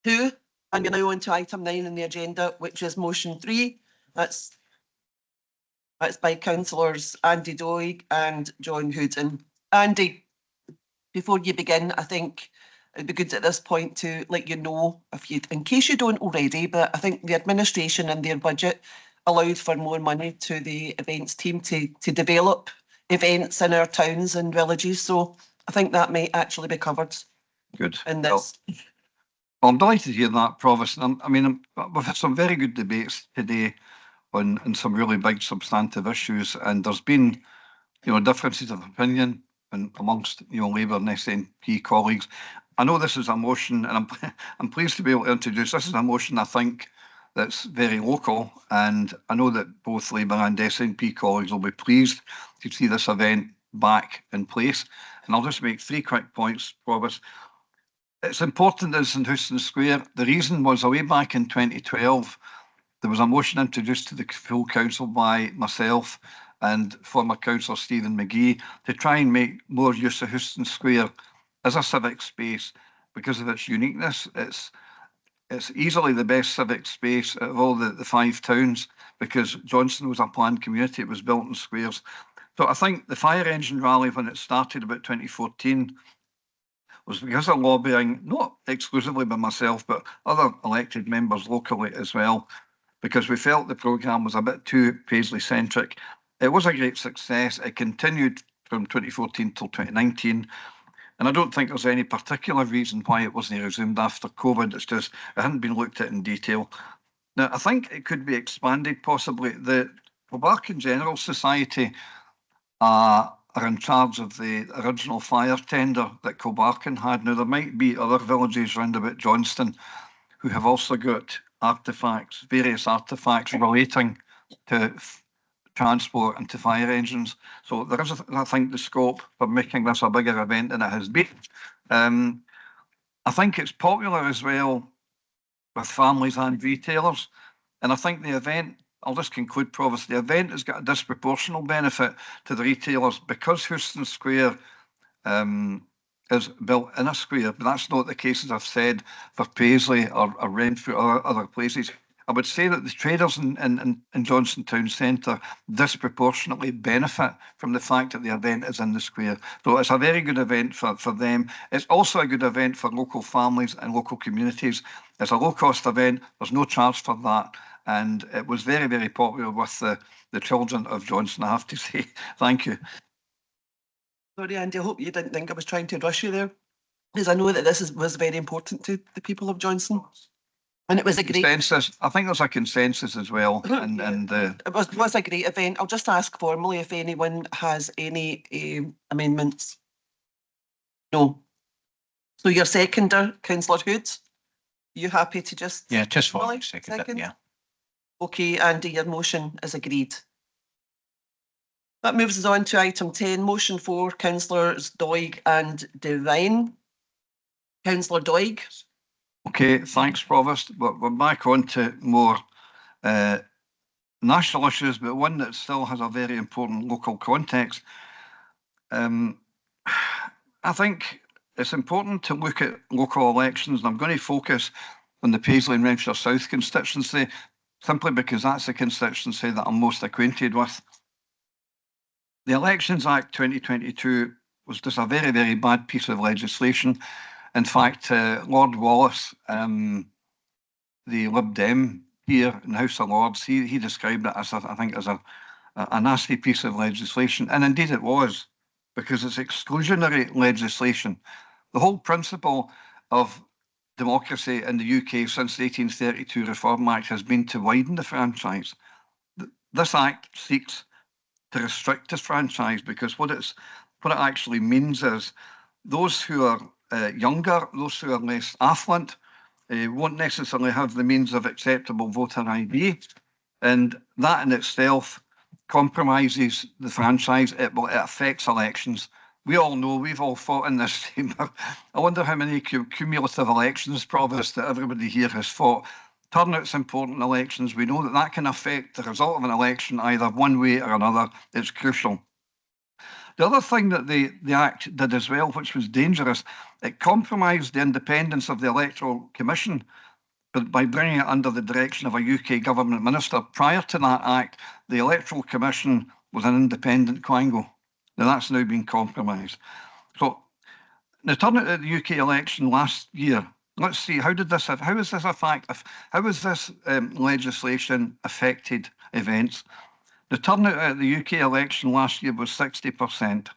2, and we're now on to item 9 on the agenda, which is motion 3. That's by Councillors Andy Doig and John Houstoun. Andy, before you begin, I think it'd be good at this point to let you know, in case you don't already, but I think the administration and their budget allowed for more money to the events team to develop events in our towns and villages. So I think that may actually be covered. Good. In this. Well, I'm delighted to hear that, Provost. I mean, we've had some very good debates today on some really big substantive issues, and there's been, differences of opinion amongst, Labour and SNP colleagues. I know this is a motion, and I'm pleased to be able to introduce. This is a motion, I think, that's very local, and I know that both Labour and SNP colleagues will be pleased to see this event back in place. And I'll just make 3 quick points, Provost. It's important that it's in Houstoun Square. The reason was, way back in 2012, there was a motion introduced to the full council by myself and former councillor Stephen McGee to try and make more use of Houstoun Square as a civic space because of its uniqueness. It's easily the best civic space of all the 5 towns because Johnstone was a planned community. It was built in squares. So I think the fire engine rally, when it started about 2014, was because of lobbying, not exclusively by myself, but other elected members locally as well, because we felt the programme was a bit too Paisley-centric. It was a great success. It continued from 2014 till 2019. And I don't think there's any particular reason why it wasn't resumed after COVID. It's just, it hadn't been looked at in detail. Now, I think it could be expanded possibly. The Kilbarchan General Society are in charge of the original fire tender that Kilbarchan had. Now, there might be other villages round about Johnstone who have also got artefacts, various artefacts relating to transport and to fire engines. So there is, I think, the scope for making this a bigger event than it has been. I think it's popular as well with families and retailers. And I think the event, I'll just conclude, Provost, the event has got a disproportional benefit to the retailers because Houstoun Square is built in a square, but that's not the case, as I've said, for Paisley or Renfrewshire or other places. I would say that the traders in Johnstone Town Centre disproportionately benefit from the fact that the event is in the square. So it's a very good event for them. It's also a good event for local families and local communities. It's a low-cost event. There's no charge for that. And it was very, very popular with the children of Johnstone, I have to say. Thank you. Sorry, Andy, I hope you didn't think I was trying to rush you there, because I know that this was very important to the people of Johnstone. And it was a great consensus. I think there's a consensus as well. It was a great event. I'll just ask formally if anyone has any amendments. No. So your seconder, Councillor Hughes, you happy to just... Yeah, just for second. Yeah. Okay, Andy, your motion is agreed. That moves us on to item 10, motion 4, Councillors Doig and Devine. Councillor Doig. Okay, thanks, Provost. We're back on to more national issues, but one that still has a very important local context. I think it's important to look at local elections, and I'm going to focus on the Paisley and Renfrewshire South constituency, simply because that's the constituency that I'm most acquainted with. The Elections Act 2022 was just a very, very bad piece of legislation. In fact, Lord Wallace, the Lib Dem here in the House of Lords, he described it as, I think, as a nasty piece of legislation. And indeed it was, because it's exclusionary legislation. The whole principle of democracy in the UK since the 1832 Reform Act has been to widen the franchise. This Act seeks to restrict this franchise because what it actually means is those who are younger, those who are less affluent, won't necessarily have the means of acceptable voter ID, and that in itself compromises the franchise. It affects elections. We all know, we've all fought in this chamber. I wonder how many cumulative elections, Provost, that everybody here has fought. Turnout's important in elections. We know that can affect the result of an election either one way or another. It's crucial. The other thing that the Act did as well, which was dangerous, it compromised the independence of the Electoral Commission by bringing it under the direction of a UK government minister. Prior to that Act, the Electoral Commission was an independent quango. Now that's now been compromised. So now turning to the UK election last year, let's see, how is this legislation affected events? The turnout at the UK election last year was 60%,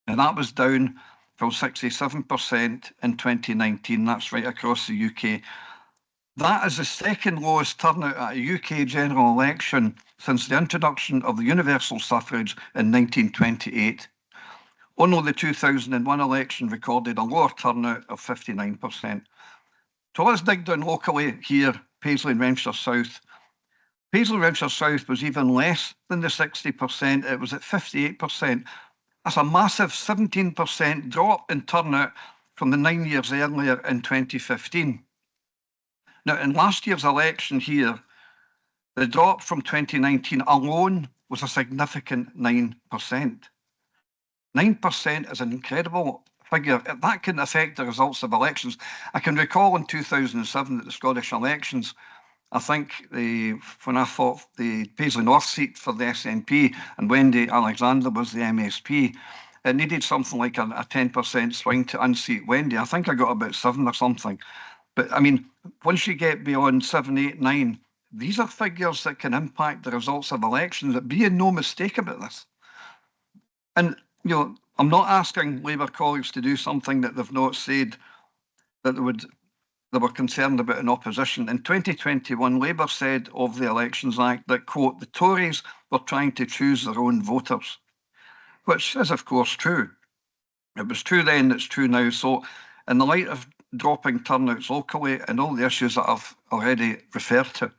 and that was down from 67% in 2019. That's right across the UK. That is the second lowest turnout at a UK general election since the introduction of the universal suffrage in 1928. Only the 2001 election recorded a lower turnout of 59%. So let's dig down locally here, Paisley and Renfrewshire South. Paisley and Renfrewshire South was even less than the 60%. It was at 58%. That's a massive 17% drop in turnout from the 9 years earlier in 2015. Now, in last year's election here, the drop from 2019 alone was a significant 9%. 9% is an incredible figure. That can affect the results of elections. I can recall in 2007 at the Scottish elections, I think when I fought the Paisley North seat for the SNP and Wendy Alexander was the MSP, it needed something like a 10% swing to unseat Wendy. I think I got about 7 or something. But I mean, once you get beyond 7, 8, 9, these are figures that can impact the results of elections. Be no mistake about this. And, you know, I'm not asking Labour colleagues to do something that they've not said that they were concerned about in opposition. In 2021, Labour said of the Elections Act that, quote, the Tories were trying to choose their own voters, which is, of course, true. It was true then, it's true now. So in the light of dropping turnouts locally and all the issues that I've already referred to,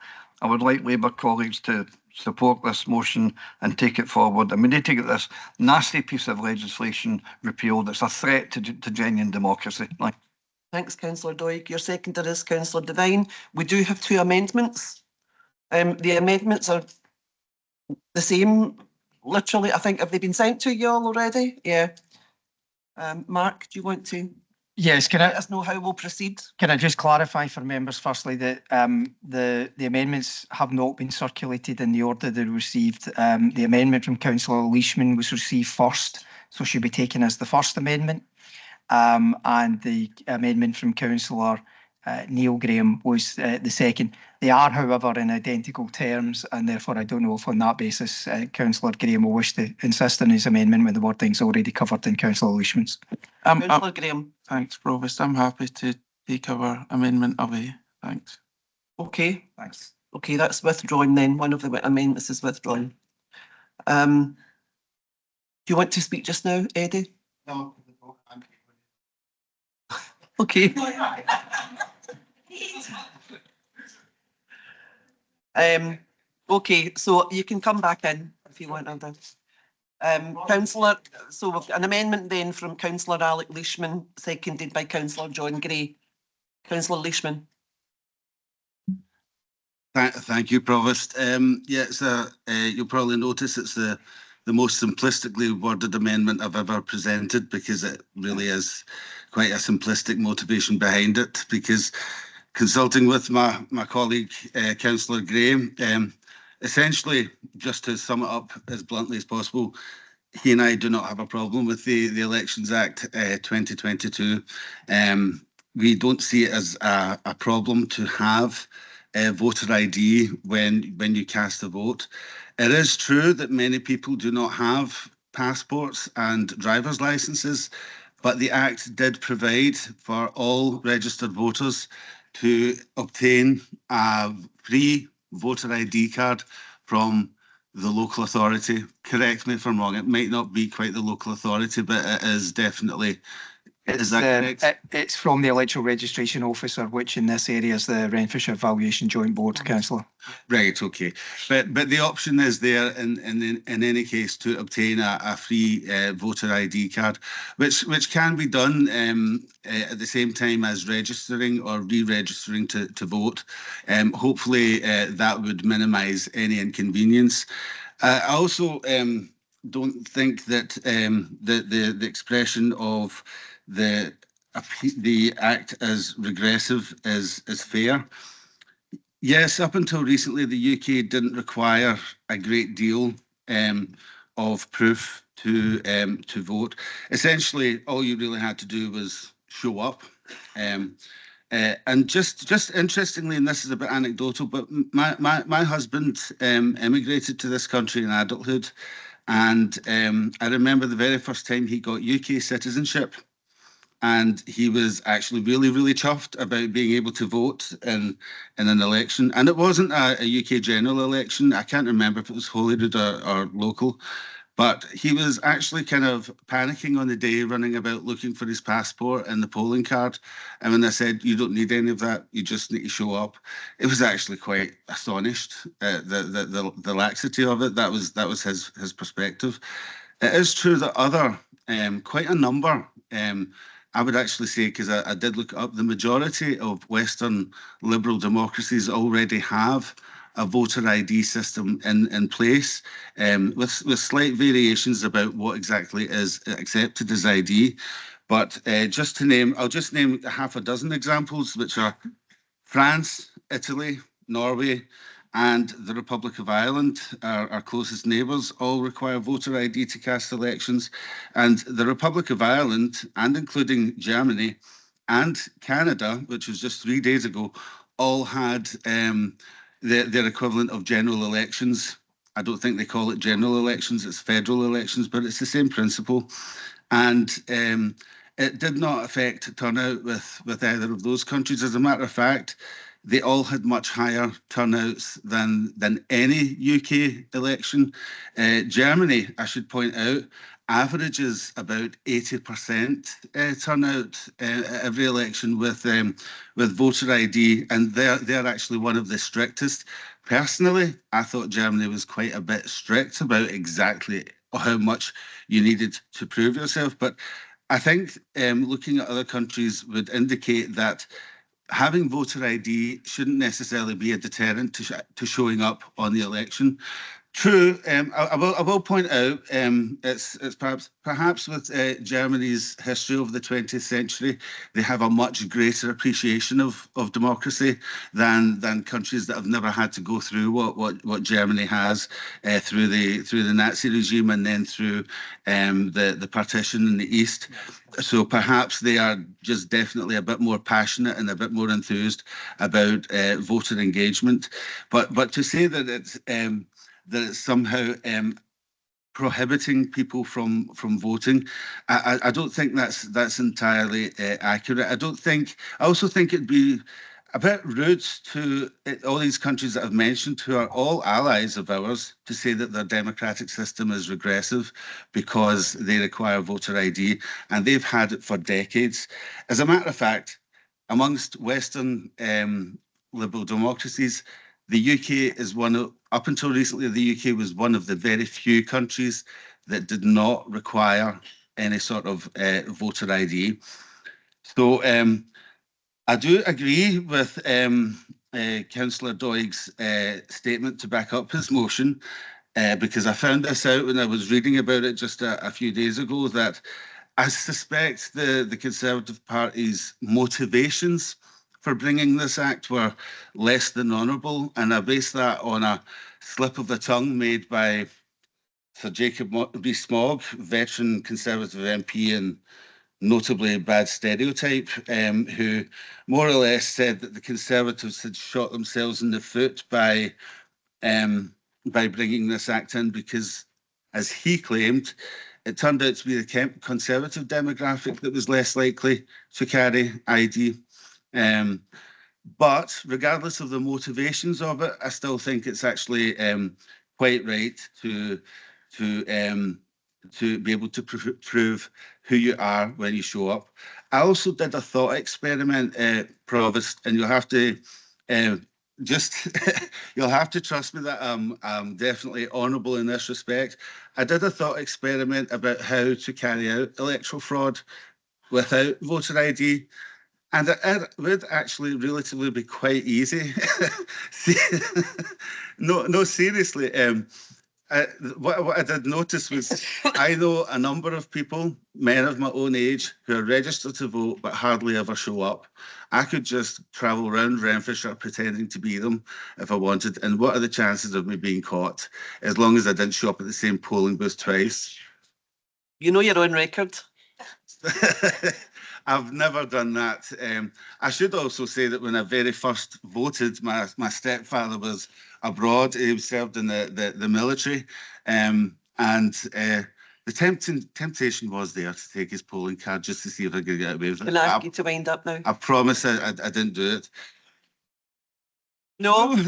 I would like Labour colleagues to support this motion and take it forward. And we need to get this nasty piece of legislation repealed. It's a threat to genuine democracy. Thanks, Councillor Doig. Your seconder is Councillor Devine. We do have 2 amendments. The amendments are the same, literally. I think, have they been sent to you all already? Yeah. Mark, do you want to Yes, let us know how we'll proceed? Can I just clarify for members firstly that the amendments have not been circulated in the order they were received. The amendment from Councillor Leishman was received first, so should be taken as the first amendment. And the amendment from Councillor Neil Graham was the second. They are, however, in identical terms, and therefore I don't know if on that basis Councillor Graham will wish to insist on his amendment when the wording's already covered in Councillor Leishman's. Councillor Graham. Thanks, Provost. I'm happy to take our amendment away. Thanks. Okay. Thanks. Okay, that's withdrawn then. One of the amendments is withdrawn. Do you want to speak just now, Eddie? No. Okay. Okay, so you can come back in if you want, Andy. Councillor, so we've got an amendment then from Councillor Alec Leishman, seconded by Councillor John Gray. Councillor Leishman. Thank you, Provost. Yeah, it's you'll probably notice it's the most simplistically worded amendment I've ever presented, because it really is quite a simplistic motivation behind it. Because consulting with my colleague, Councillor Graham, essentially, just to sum it up as bluntly as possible, he and I do not have a problem with the Elections Act 2022. We don't see it as a problem to have voter ID when you cast a vote. It is true that many people do not have passports and driver's licenses, but the Act did provide for all registered voters to obtain a free voter ID card from the local authority. Correct me if I'm wrong, it might not be quite the local authority, but it is definitely. Is that correct? It's from the electoral registration officer, which in this area is the Renfrewshire Valuation Joint Board, Councillor. Right, okay. But the option is there in any case to obtain a free voter ID card, which can be done at the same time as registering or re-registering to vote. Hopefully that would minimise any inconvenience. I also don't think that the expression of the act as regressive is fair. Yes, up until recently, the UK didn't require a great deal of proof to vote. Essentially, all you really had to do was show up. And just interestingly, and this is a bit anecdotal, but my husband emigrated to this country in adulthood, and I remember the very first time he got UK citizenship, and he was actually really chuffed about being able to vote in an election. And it wasn't a UK general election. I can't remember if it was Holyrood or local. But he was actually kind of panicking on the day, running about looking for his passport and the polling card. And when I said, you don't need any of that, you just need to show up, it was actually quite astonished at the laxity of it. That was his perspective. It is true that quite a number, I would actually say, because I did look up, the majority of Western liberal democracies already have a voter ID system in place, with slight variations about what exactly is accepted as ID. But I'll just name half a dozen examples, which are France, Italy, Norway, and the Republic of Ireland, our closest neighbours, all require voter ID to cast elections. And the Republic of Ireland, and including Germany and Canada, which was just 3 days ago, all had their equivalent of general elections. I don't think they call it general elections, it's federal elections, but it's the same principle. And it did not affect turnout with either of those countries. As a matter of fact, they all had much higher turnouts than any UK election. Germany, I should point out, averages about 80% turnout every election with voter ID, and they're actually one of the strictest. Personally, I thought Germany was quite a bit strict about exactly how much you needed to prove yourself. But I think looking at other countries would indicate that having voter ID shouldn't necessarily be a deterrent to showing up on the election. True, I will point out it's perhaps with Germany's history over the 20th century, they have a much greater appreciation of democracy than countries that have never had to go through what Germany has through the Nazi regime and then through the partition in the East. So perhaps they are just definitely a bit more passionate and a bit more enthused about voter engagement. But to say that it's somehow prohibiting people from voting, I don't think that's entirely accurate. I also think it'd be a bit rude to all these countries that I've mentioned, who are all allies of ours, to say that their democratic system is regressive because they require voter ID, and they've had it for decades. As a matter of fact, amongst Western liberal democracies, the UK is up until recently, the UK was one of the very few countries that did not require any sort of voter ID. So I do agree with Councillor Doig's statement to back up his motion, because I found this out when I was reading about it just a few days ago, that I suspect the Conservative Party's motivations for bringing this act were less than honourable, and I base that on a slip of the tongue made by Sir Jacob Rees-Mogg, veteran Conservative MP and notably bad stereotype, who more or less said that the Conservatives had shot themselves in the foot by bringing this act in because, as he claimed, it turned out to be the Conservative demographic that was less likely to carry ID. But regardless of the motivations of it, I still think it's actually quite right to be able to prove who you are when you show up. I also did a thought experiment, Provost, and you'll have to you'll have to trust me that I'm definitely honourable in this respect. I did a thought experiment about how to carry out electoral fraud without voter ID. And it would actually relatively be quite easy. No, seriously. What I did notice was I know a number of people, men of my own age, who are registered to vote but hardly ever show up. I could just travel around Renfrewshire pretending to be them if I wanted. And what are the chances of me being caught as long as I didn't show up at the same polling booth twice? You know your own record. I've never done that. I should also say that when I very first voted, my stepfather was abroad. He served in the military, and the temptation was there to take his polling card just to see if I could get away with it. Can I ask you to wind up now? I promise I didn't do it. No.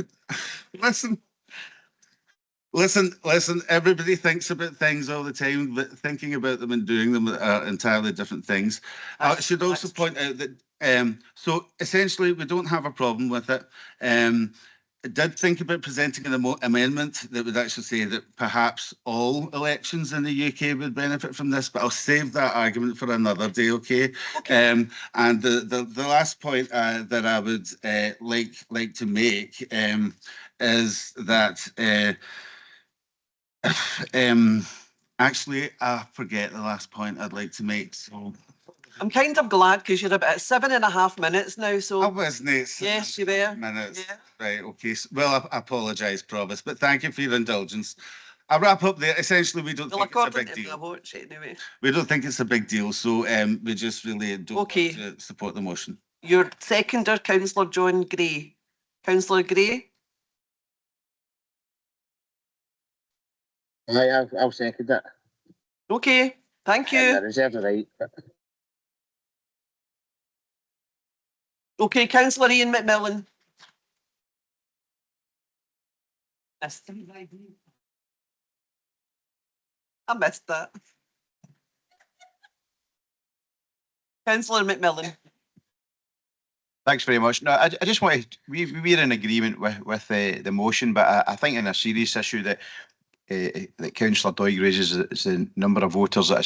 Listen, everybody thinks about things all the time, but thinking about them and doing them are entirely different things. I should also point out that, so essentially we don't have a problem with it. I did think about presenting an amendment that would actually say that perhaps all elections in the UK would benefit from this, but I'll save that argument for another day, okay? And the last point that I would like to make is that actually, I forget the last point I'd like to make. So I'm kind of glad because you're about 7.5 minutes now. So I wasn't. yes, you were. Minutes. Yeah. Right. Okay. Well, I apologise, Provost, but thank you for your indulgence. I'll wrap up there. Essentially, we don't Well, think it's a according big to my deal. votes anyway. We don't think it's a big deal, so we just really don't Okay. want to support the motion. Your seconder, Councillor John Gray. Councillor Gray. Aye, I'll second it. Okay. Thank I you. reserve the right. Okay, Councillor Ian McMillan. I missed that. Councillor McMillan. Thanks very much. No, I just wanted, we're in agreement with the motion, but I think in a serious issue that Councillor Doig raises is the number of voters that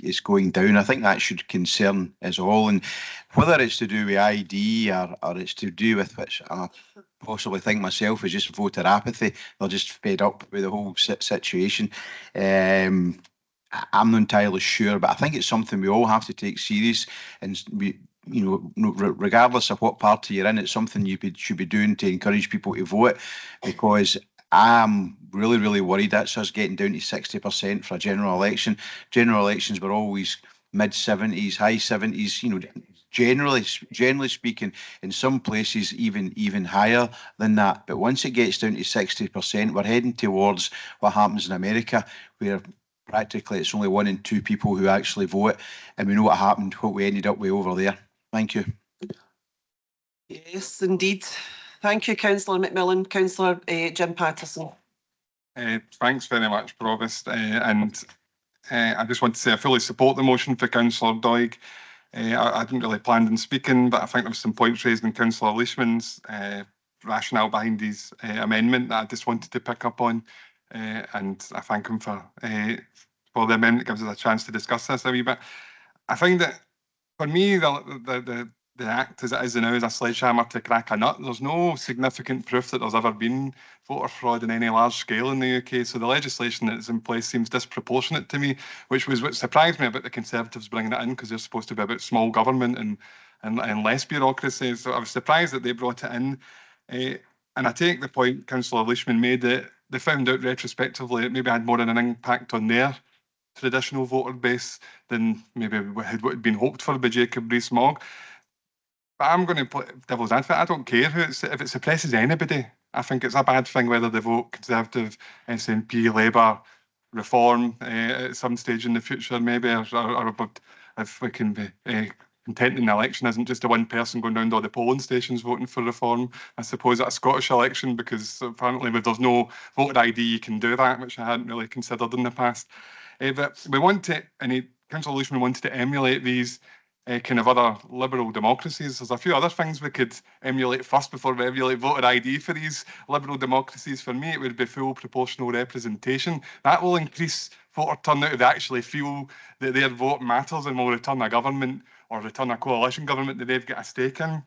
is going down. I think that should concern us all, and whether it's to do with ID or it's to do with, which I possibly think myself, is just voter apathy. They're just fed up with the whole situation. I'm not entirely sure, but I think it's something we all have to take serious, and we, you know, regardless of what party you're in, it's something you should be doing to encourage people to vote, because I'm really, really worried that's us getting down to 60% for a general election. General elections were always mid-70s, high 70s, you know, generally speaking, in some places even higher than that. But once it gets down to 60%, we're heading towards what happens in America, where practically it's only 1 in 2 people who actually vote. And we know what happened, what we ended up with over there. Thank you. Yes, indeed. Thank you, Councillor McMillan. Councillor Jim Patterson. Thanks very much, Provost. And I just want to say I fully support the motion for Councillor Doig. I didn't really plan on speaking, but I think there was some points raised in Councillor Leishman's rationale behind his amendment that I just wanted to pick up on. And I thank him for the amendment that gives us a chance to discuss this a wee bit. I find that for me, the act as it is now is a sledgehammer to crack a nut. There's no significant proof that there's ever been voter fraud in any large scale in the UK. So the legislation that's in place seems disproportionate to me, which was what surprised me about the Conservatives bringing it in, because they're supposed to be about small government and less bureaucracy. So I was surprised that they brought it in. And I take the point Councillor Leishman made that they found out retrospectively it maybe had more of an impact on their traditional voter base than maybe what had been hoped for by Jacob Rees-Mogg. But I'm going to play devil's advocate. I don't care if it suppresses anybody. I think it's a bad thing whether they vote Conservative, SNP, Labour, Reform at some stage in the future, maybe, or if we can be content in the election isn't just a one person going down to all the polling stations voting for Reform. I suppose at a Scottish election, because apparently if there's no voter ID, you can do that, which I hadn't really considered in the past. But we want to, and Councillor Leishman wanted to emulate these kind of other liberal democracies. There's a few other things we could emulate first before we emulate voter ID for these liberal democracies. For me, it would be full proportional representation. That will increase voter turnout if they actually feel that their vote matters and will return a government or return a coalition government that they've got a stake in.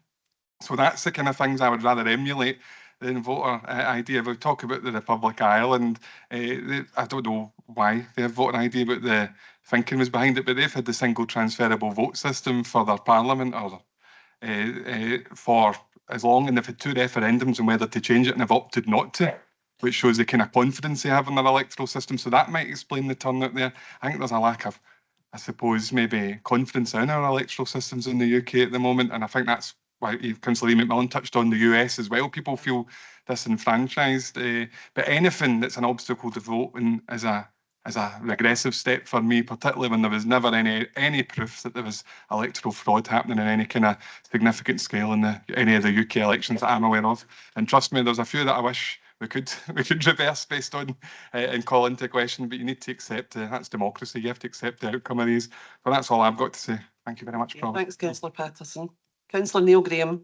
So that's the kind of things I would rather emulate voter ID. We'll talk about the Republic of Ireland. I don't know why they have voter ID, but the thinking was behind it. But they've had the single transferable vote system for their parliament or for as long, and they've had 2 referendums on whether to change it, and have opted not to, which shows the kind of confidence they have in their electoral system. So that might explain the turnout there. I think there's a lack of, I suppose, maybe confidence in our electoral systems in the UK at the moment, and I think that's why Councillor McMillan touched on the US as well. People feel disenfranchised, but anything that's an obstacle to voting is a regressive step for me, particularly when there was never any proof that there was electoral fraud happening in any kind of significant scale in any of the UK elections that I'm aware of. And trust me, there's a few that I wish we could reverse based on and call into question, but you need to accept that's democracy. You have to accept the outcome of these. But that's all I've got to say. Thank you very much, Provost. Thanks, Councillor Patterson. Councillor Neil Graham.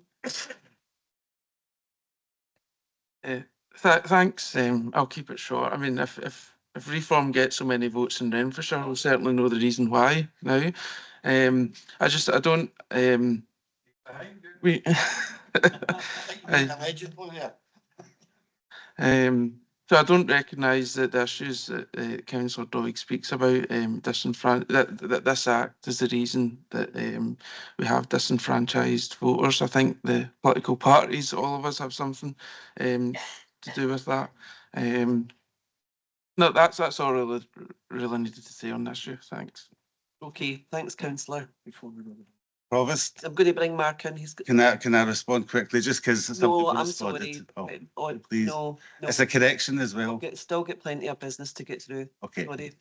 Thanks. I'll keep it short. I mean, if Reform gets so many votes in Renfrewshire, we'll certainly know the reason why now. I don't. We. So I don't recognise that the issues that Councillor Doig speaks about, that this Act is the reason that we have disenfranchised voters. I think the political parties, all of us, have something to do with that. No, that's all I really needed to say on this issue. Thanks. Okay, thanks, Councillor. Provost, I'm going to bring Mark in. He's can I respond quickly just because no, I'm sorry. Please. No, It's a correction as well. Still get plenty of business to get through. Okay. Sorry.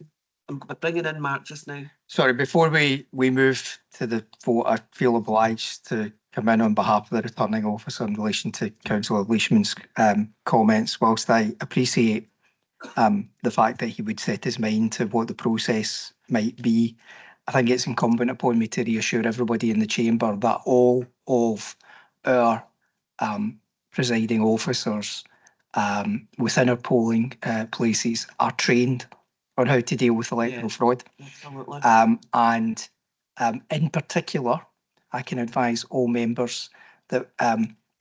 I'm bringing in Mark just now. Sorry, before we move to the vote, I feel obliged to come in on behalf of the returning officer in relation to Councillor Leishman's comments. Whilst I appreciate the fact that he would set his mind to what the process might be, I think it's incumbent upon me to reassure everybody in the chamber that all of our presiding officers within our polling places are trained on how to deal with electoral fraud. Absolutely. And in particular, I can advise all members that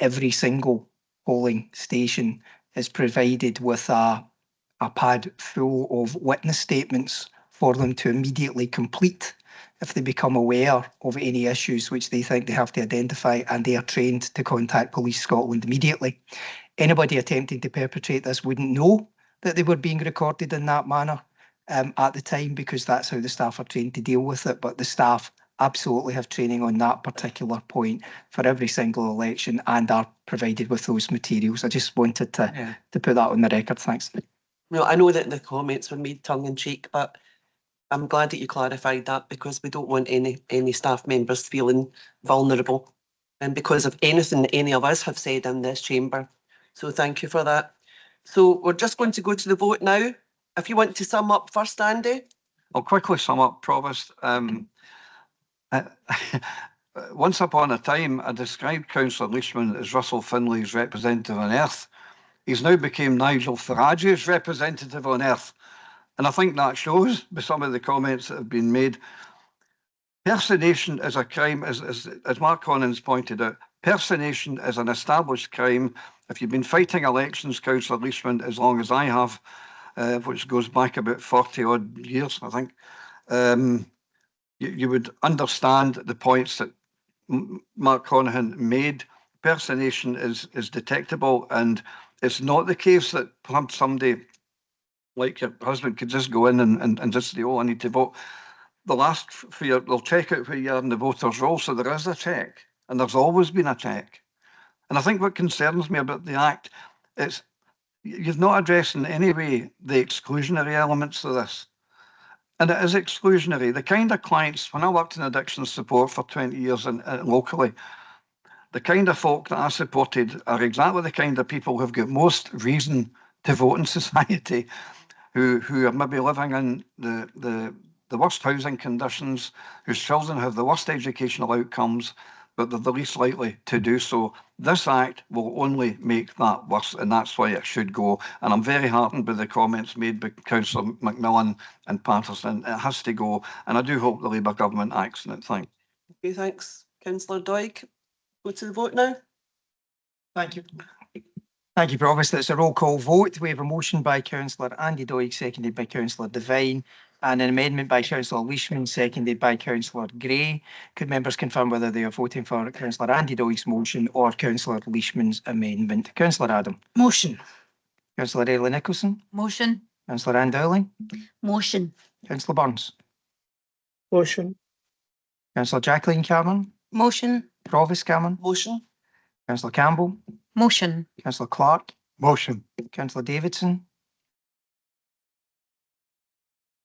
every single polling station is provided with a pad full of witness statements for them to immediately complete if they become aware of any issues which they think they have to identify, and they are trained to contact Police Scotland immediately. Anybody attempting to perpetrate this wouldn't know that they were being recorded in that manner at the time, because that's how the staff are trained to deal with it. But the staff absolutely have training on that particular point for every single election and are provided with those materials. I just wanted to put that on the record. Thanks. Well, I know that the comments were made tongue in cheek, but I'm glad that you clarified that, because we don't want any staff members feeling vulnerable and because of anything that any of us have said in this chamber. So thank you for that. So we're just going to go to the vote now. If you want to sum up first, Andy. I'll quickly sum up, Provost. Once upon a time, I described Councillor Leishman as Russell Finley's representative on earth. He's now became Nigel Farage's representative on earth. And I think that shows by some of the comments that have been made. Personation is a crime, as Mark Collins pointed out. Personation is an established crime. If you've been fighting elections, Councillor Leishman, as long as I have, which goes back about 40 odd years, I think, you would understand the points that Mark Conahan made. Personation is detectable, and it's not the case that perhaps somebody like your husband could just go in and just say, oh, I need to vote. They'll ask for your, they'll check out where you are in the voters' roll, so there is a check, and there's always been a check. And I think what concerns me about the Act is you've not addressed in any way the exclusionary elements of this. And it is exclusionary. The kind of clients, when I worked in addiction support for 20 years locally, the kind of folk that I supported are exactly the kind of people who've got most reason to vote in society, who are maybe living in the worst housing conditions, whose children have the worst educational outcomes, but they're the least likely to do so. This Act will only make that worse, and that's why it should go. And I'm very heartened by the comments made by Councillor McMillan and Patterson. It has to go, and I do hope the Labour government acts on it. Thanks. Okay, thanks. Councillor Doig, go to the vote now. Thank you. Thank you, Provost. It's a roll call vote. We have a motion by Councillor Andy Doig, seconded by Councillor Devine, and an amendment by Councillor Leishman, seconded by Councillor Gray. Could members confirm whether they are voting for Councillor Andy Doig's motion or Councillor Leishman's amendment? Councillor Adam. Motion. Councillor Ailey Nicholson. Motion. Councillor Ann-Dowling. Motion. Councillor Burns. Motion. Councillor Jacqueline Cameron. Motion. Provost Cameron. Motion. Councillor Campbell. Motion. Councillor Clark. Motion. Councillor Davidson.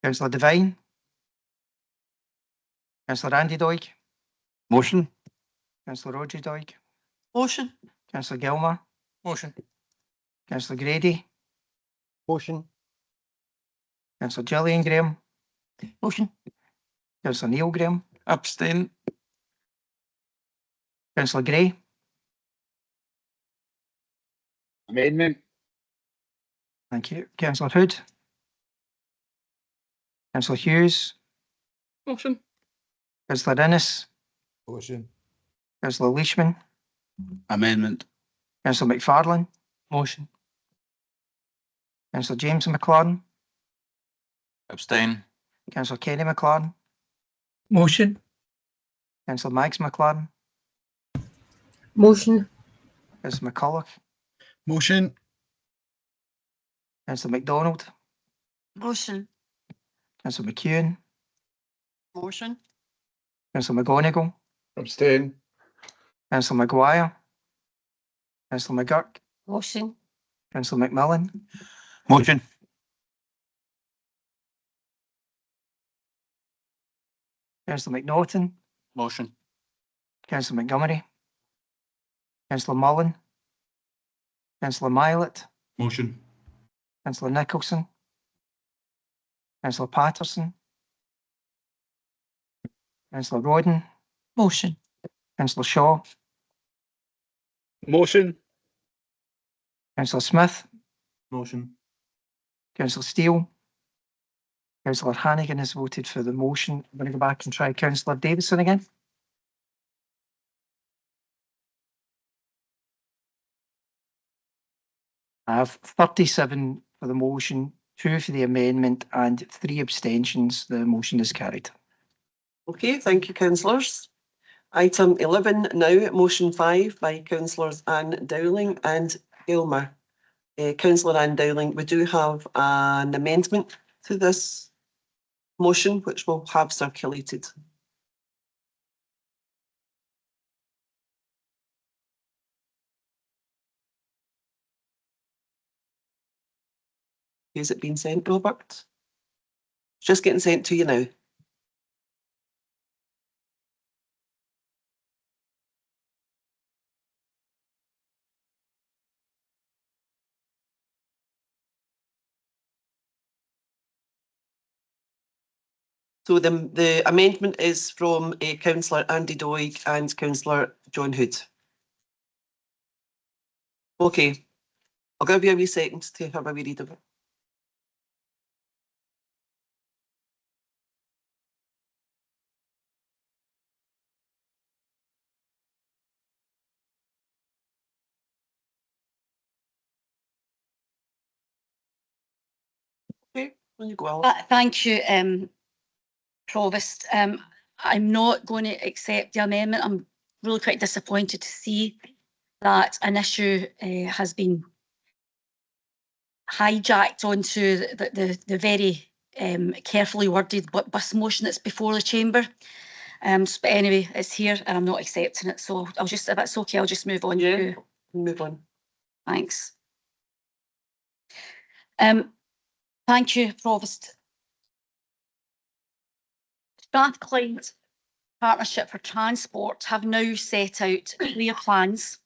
Councillor Devine. Councillor Andy Doig. Motion. Councillor Roger Doig. Motion. Councillor Gilmour. Motion. Councillor Grady. Motion. Councillor Gillian Graham. Motion. Councillor Neil Graham. Abstain. Councillor Gray. Amendment. Thank you. Councillor Hood. Councillor Hughes. Motion. Councillor Innes. Motion. Councillor Leishman. Amendment. Councillor McFarlane. Motion. Councillor James McLaren. Abstain. Councillor Kenny McLaren. Motion. Councillor Mags McLaren. Motion. Councillor McCulloch. Motion. Councillor MacDonald. Motion. Councillor McEwen. Motion. Councillor McGonigal. Abstain. Councillor Maguire. Councillor McGurk. Motion. Councillor McMillan. Motion. Councillor McNaughton. Motion. Councillor Montgomery. Councillor Mullen. Councillor Milet. Motion. Councillor Nicholson. Councillor Patterson. Councillor Rodden. Motion. Councillor Shaw. Motion. Councillor Smith. Motion. Councillor Steele. Councillor Hannigan has voted for the motion. I'm going to go back and try Councillor Davidson again. I have 37 for the motion, 2 for the amendment and 3 abstentions. The motion is carried. Okay, thank you, councillors. Item 11 now, motion 5 by councillors Ann-Dowling and Gilmour. Councillor Ann-Dowling, we do have an amendment to this motion, which we'll have circulated. Is it being sent, Robert? It's just getting sent to you now. So the amendment is from Councillor Andy Doig and Councillor John Hood. Okay, I'll give you a wee second to have a wee read of it. Okay, when you go out. Thank you, Provost. I'm not going to accept the amendment. I'm really quite disappointed to see that an issue has been hijacked onto the very carefully worded bus motion that's before the chamber. But anyway, it's here and I'm not accepting it. So I'll just, if it's okay, I'll just move on. Yeah, move on. Thanks. Thank you, Provost. Strathclyde Partnership for Transport have now set out clear plans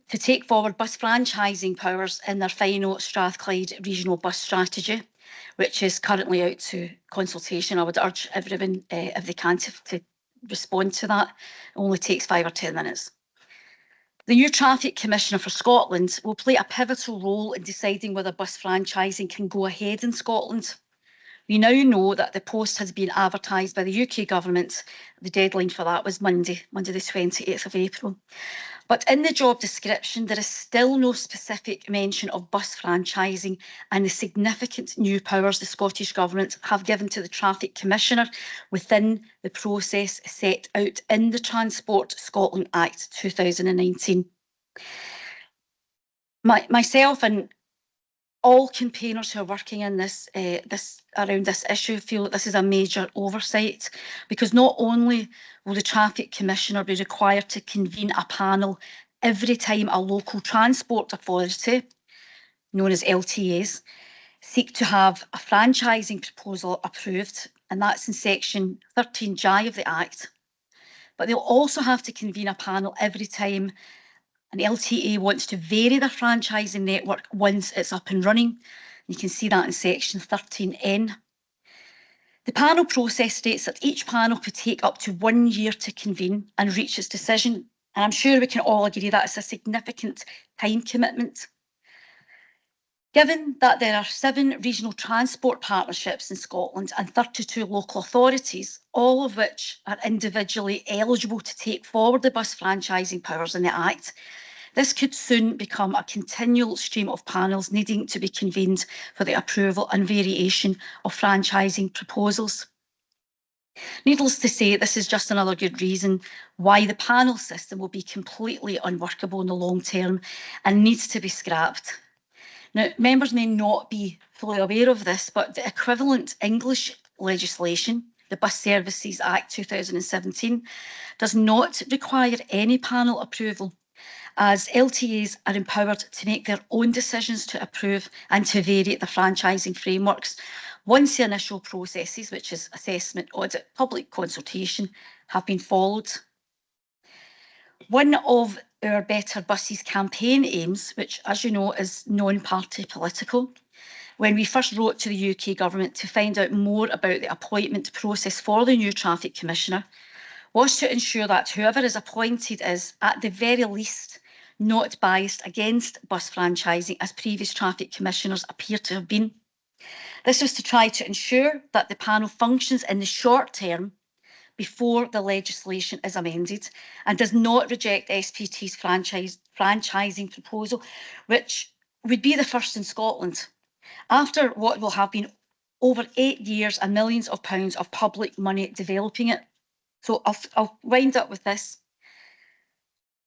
to take forward bus franchising powers in their final Strathclyde regional bus strategy, which is currently out to consultation. I would urge everyone, if they can, to respond to that. It only takes 5 or 10 minutes. The new Traffic Commissioner for Scotland will play a pivotal role in deciding whether bus franchising can go ahead in Scotland. We now know that the post has been advertised by the UK government. The deadline for that was Monday the 28th of April. But in the job description, there is still no specific mention of bus franchising and the significant new powers the Scottish Government have given to the Traffic Commissioner within the process set out in the Transport Scotland Act 2019. Myself and all campaigners who are working in around this issue feel that this is a major oversight, because not only will the Traffic Commissioner be required to convene a panel every time a local transport authority, known as LTAs, seek to have a franchising proposal approved, and that's in section 13J of the Act, but they'll also have to convene a panel every time an LTA wants to vary their franchising network once it's up and running. You can see that in section 13N. The panel process states that each panel could take up to 1 year to convene and reach its decision. And I'm sure we can all agree that it's a significant time commitment. Given that there are 7 regional transport partnerships in Scotland and 32 local authorities, all of which are individually eligible to take forward the bus franchising powers in the Act, this could soon become a continual stream of panels needing to be convened for the approval and variation of franchising proposals. Needless to say, this is just another good reason why the panel system will be completely unworkable in the long term and needs to be scrapped. Now, members may not be fully aware of this, but the equivalent English legislation, the Bus Services Act 2017, does not require any panel approval, as LTAs are empowered to make their own decisions to approve and to vary the franchising frameworks once the initial processes, which is assessment, audit, public consultation, have been followed. One of our Better Buses campaign aims, which, as you know, is non-party political, when we first wrote to the UK Government to find out more about the appointment process for the new Traffic Commissioner, was to ensure that whoever is appointed is, at the very least, not biased against bus franchising as previous Traffic Commissioners appear to have been. This was to try to ensure that the panel functions in the short term before the legislation is amended and does not reject SPT's franchising proposal, which would be the first in Scotland, after what will have been over 8 years and millions of pounds of public money developing it. So I'll wind up with this.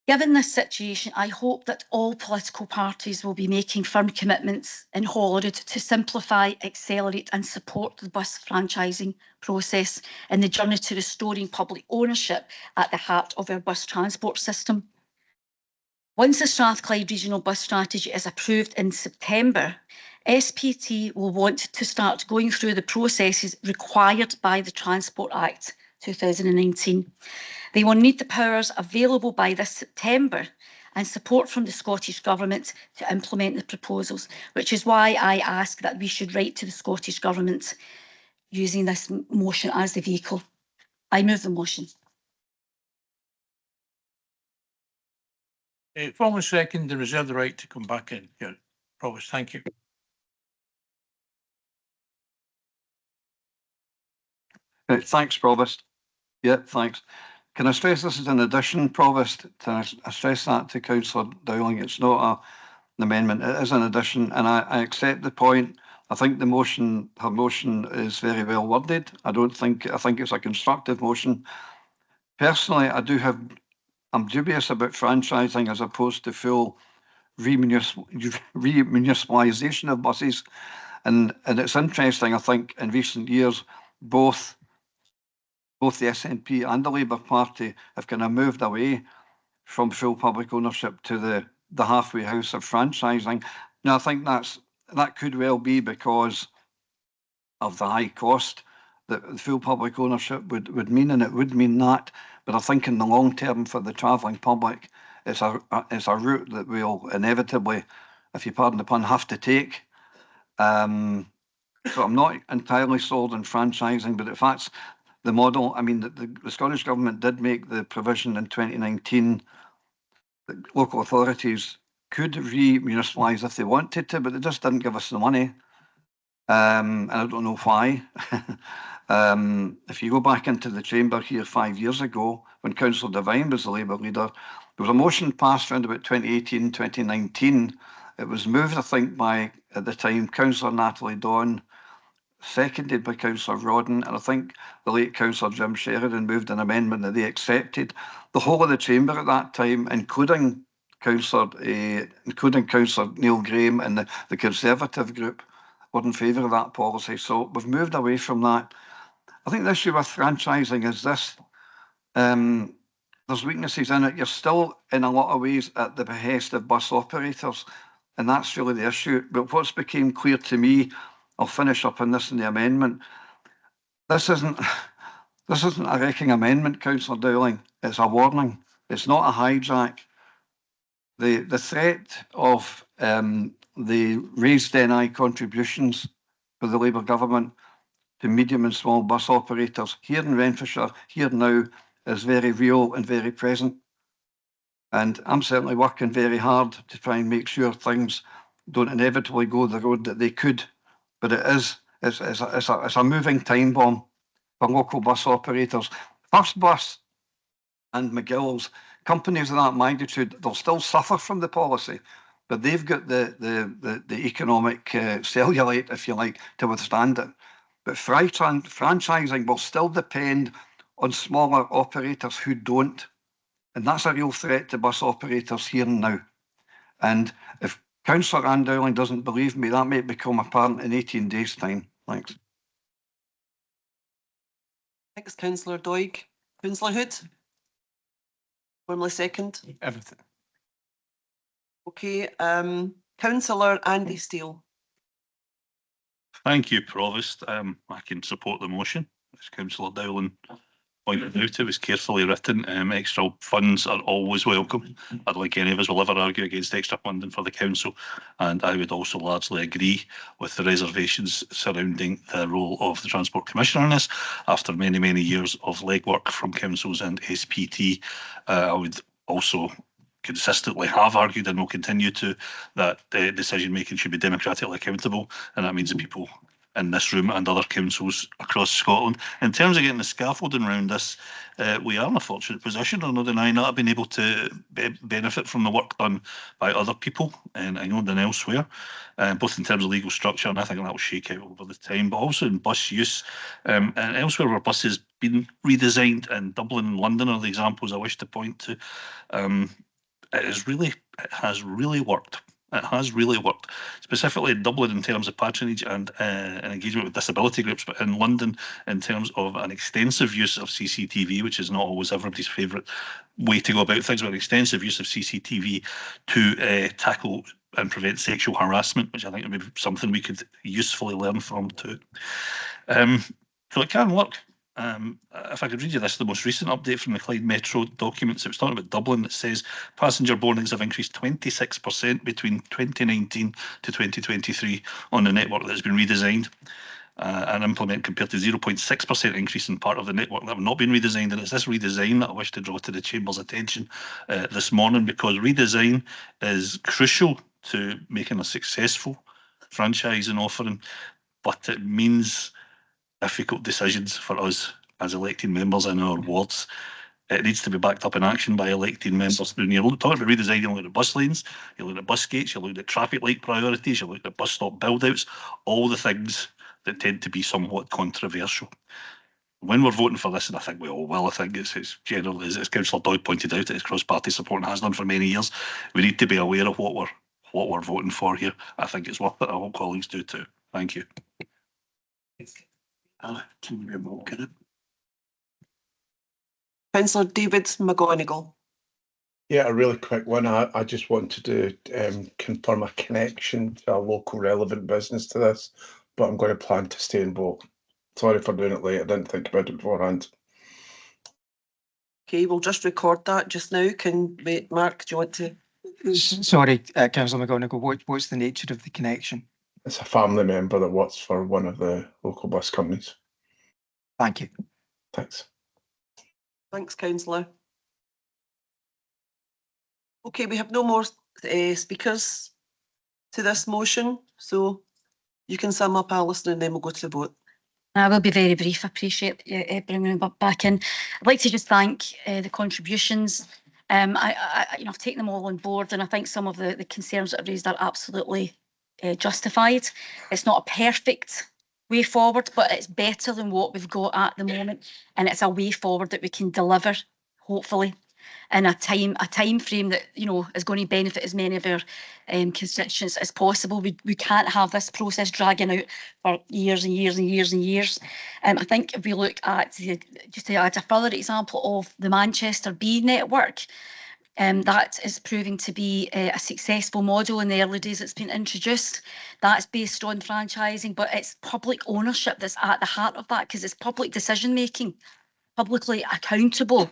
Given this situation, I hope that all political parties will be making firm commitments in Holyrood to simplify, accelerate and support the bus franchising process in the journey to restoring public ownership at the heart of our bus transport system. Once the Strathclyde Regional Bus Strategy is approved in September, SPT will want to start going through the processes required by the Transport Act 2019. They will need the powers available by this September and support from the Scottish Government to implement the proposals, which is why I ask that we should write to the Scottish Government using this motion as the vehicle. I move the motion. Formally second and reserve the right to come back in. Yeah, Provost, thank you. Thanks, Provost. Yeah, thanks. Can I stress this is an addition, Provost? I stress that to Councillor Dowling. It's not an amendment. It is an addition, and I accept the point. I think the motion, her motion, is very well worded. I think it's a constructive motion. Personally, I'm dubious about franchising as opposed to full remunicipalisation of buses, and it's interesting. I think in recent years, both the SNP and the Labour Party have kind of moved away from full public ownership to the halfway house of franchising. Now, I think that could well be because of the high cost that full public ownership would mean, and it would mean that. But I think in the long term for the travelling public, it's a route that we'll inevitably, if you pardon the pun, have to take. So I'm not entirely sold on franchising, but if that's the model, I mean, the Scottish Government did make the provision in 2019 that local authorities could remunicipalise if they wanted to, but they just didn't give us the money. And I don't know why. If you go back into the chamber here 5 years ago, when Councillor Devine was the Labour leader, There was a motion passed around about 2018, 2019. It was moved, I think, by, at the time, Councillor Natalie Dawn, seconded by Councillor Rodden, and I think the late Councillor Jim Sheridan moved an amendment that they accepted. The whole of the chamber at that time, including Councillor Neil Graham and the Conservative group, were in favour of that policy. So we've moved away from that. I think the issue with franchising is this. There's weaknesses in it. You're still, in a lot of ways, at the behest of bus operators, and that's really the issue. But what's became clear to me, I'll finish up on this in the amendment. This isn't a wrecking amendment, Councillor Dowling. It's a warning. It's not a hijack. The threat of the raised NI contributions for the Labour government to medium and small bus operators here in Renfrewshire, here now, is very real and very present. And I'm certainly working very hard to try and make sure things don't inevitably go the road that they could. But it's a moving time bomb for local bus operators. First Bus and McGill's, companies of that magnitude, they'll still suffer from the policy, but they've got the economic cellulite, if you like, to withstand it. But franchising will still depend on smaller operators who don't. And that's a real threat to bus operators here and now. And if Councillor Ann-Dowling doesn't believe me, that may become apparent in 18 days' time. Thanks. Thanks, Councillor Doig. Councillor Hood? Formally second. Everything. Okay, Councillor Andy Steele. Thank you, Provost. I can support the motion. As Councillor Dowling pointed out, it was carefully written. Extra funds are always welcome. I don't think any of us will ever argue against extra funding for the council, and I would also largely agree with the reservations surrounding the role of the Transport Commissioner in this. After many, many years of legwork from councils and SPT, I would also consistently have argued and will continue to that decision making should be democratically accountable, and that means the people in this room and other councils across Scotland. In terms of getting the scaffolding around this, we are in a fortunate position. I'm not denying that. I've been able to benefit from the work done by other people in England and elsewhere, both in terms of legal structure, and I think that will shake out over the time, but also in bus use and elsewhere where buses been redesigned, and Dublin and London are the examples I wish to point to. It has really worked. It has really worked, specifically in Dublin in terms of patronage and engagement with disability groups, but in London in terms of an extensive use of CCTV, which is not always everybody's favourite way to go about things, but an extensive use of CCTV to tackle and prevent sexual harassment, which I think would be something we could usefully learn from too. So it can work. If I could read you this, the most recent update from the Clyde Metro documents, it was talking about Dublin. It says passenger boardings have increased 26% between 2019 to 2023 on the network that has been redesigned and implemented, compared to 0.6% increase in part of the network that have not been redesigned. And it's this redesign that I wish to draw to the Chamber's attention this morning, because redesign is crucial to making a successful franchising offering, but it means difficult decisions for us as elected members in our wards. It needs to be backed up in action by elected members. When you're talking about redesign, you're looking at bus lanes, you're looking at bus gates, you're looking at traffic light priorities, you're looking at bus stop build-outs, all the things that tend to be somewhat controversial. When we're voting for this, and I think we all will, I think it's generally, as Councillor Doig pointed out, it's cross-party support and has done for many years. We need to be aware of what we're voting for here. I think it's worth it. I hope colleagues do too. Thank you. Councillor David McGonigal. Yeah, a really quick one. I just wanted to confirm a connection to a local relevant business to this, but I'm going to plan to stay and vote. Sorry for doing it late. I didn't think about it beforehand. Okay, we'll just record that just now. Can wait, Mark, do you want to? Sorry, Councillor McGonigal, what's the nature of the connection? It's a family member that works for one of the local bus companies. Thank you. Thanks. Thanks, Councillor. Okay, we have no more speakers to this motion, so you can sum up, Alison, and then we'll go to the vote. I will be very brief. I appreciate you bringing me back in. I'd like to just thank the contributions I've taken them all on board, and I think some of the concerns that are raised are absolutely justified. It's not a perfect way forward, but it's better than what we've got at the moment, and it's a way forward that we can deliver, hopefully, in a time frame that is going to benefit as many of our constituents as possible. We can't have this process dragging out for years and years and years and years. I think if we look at just to add a further example of the Manchester B network, that is proving to be a successful model in the early days it's been introduced. That's based on franchising, but it's public ownership that's at the heart of that, because it's public decision making, publicly accountable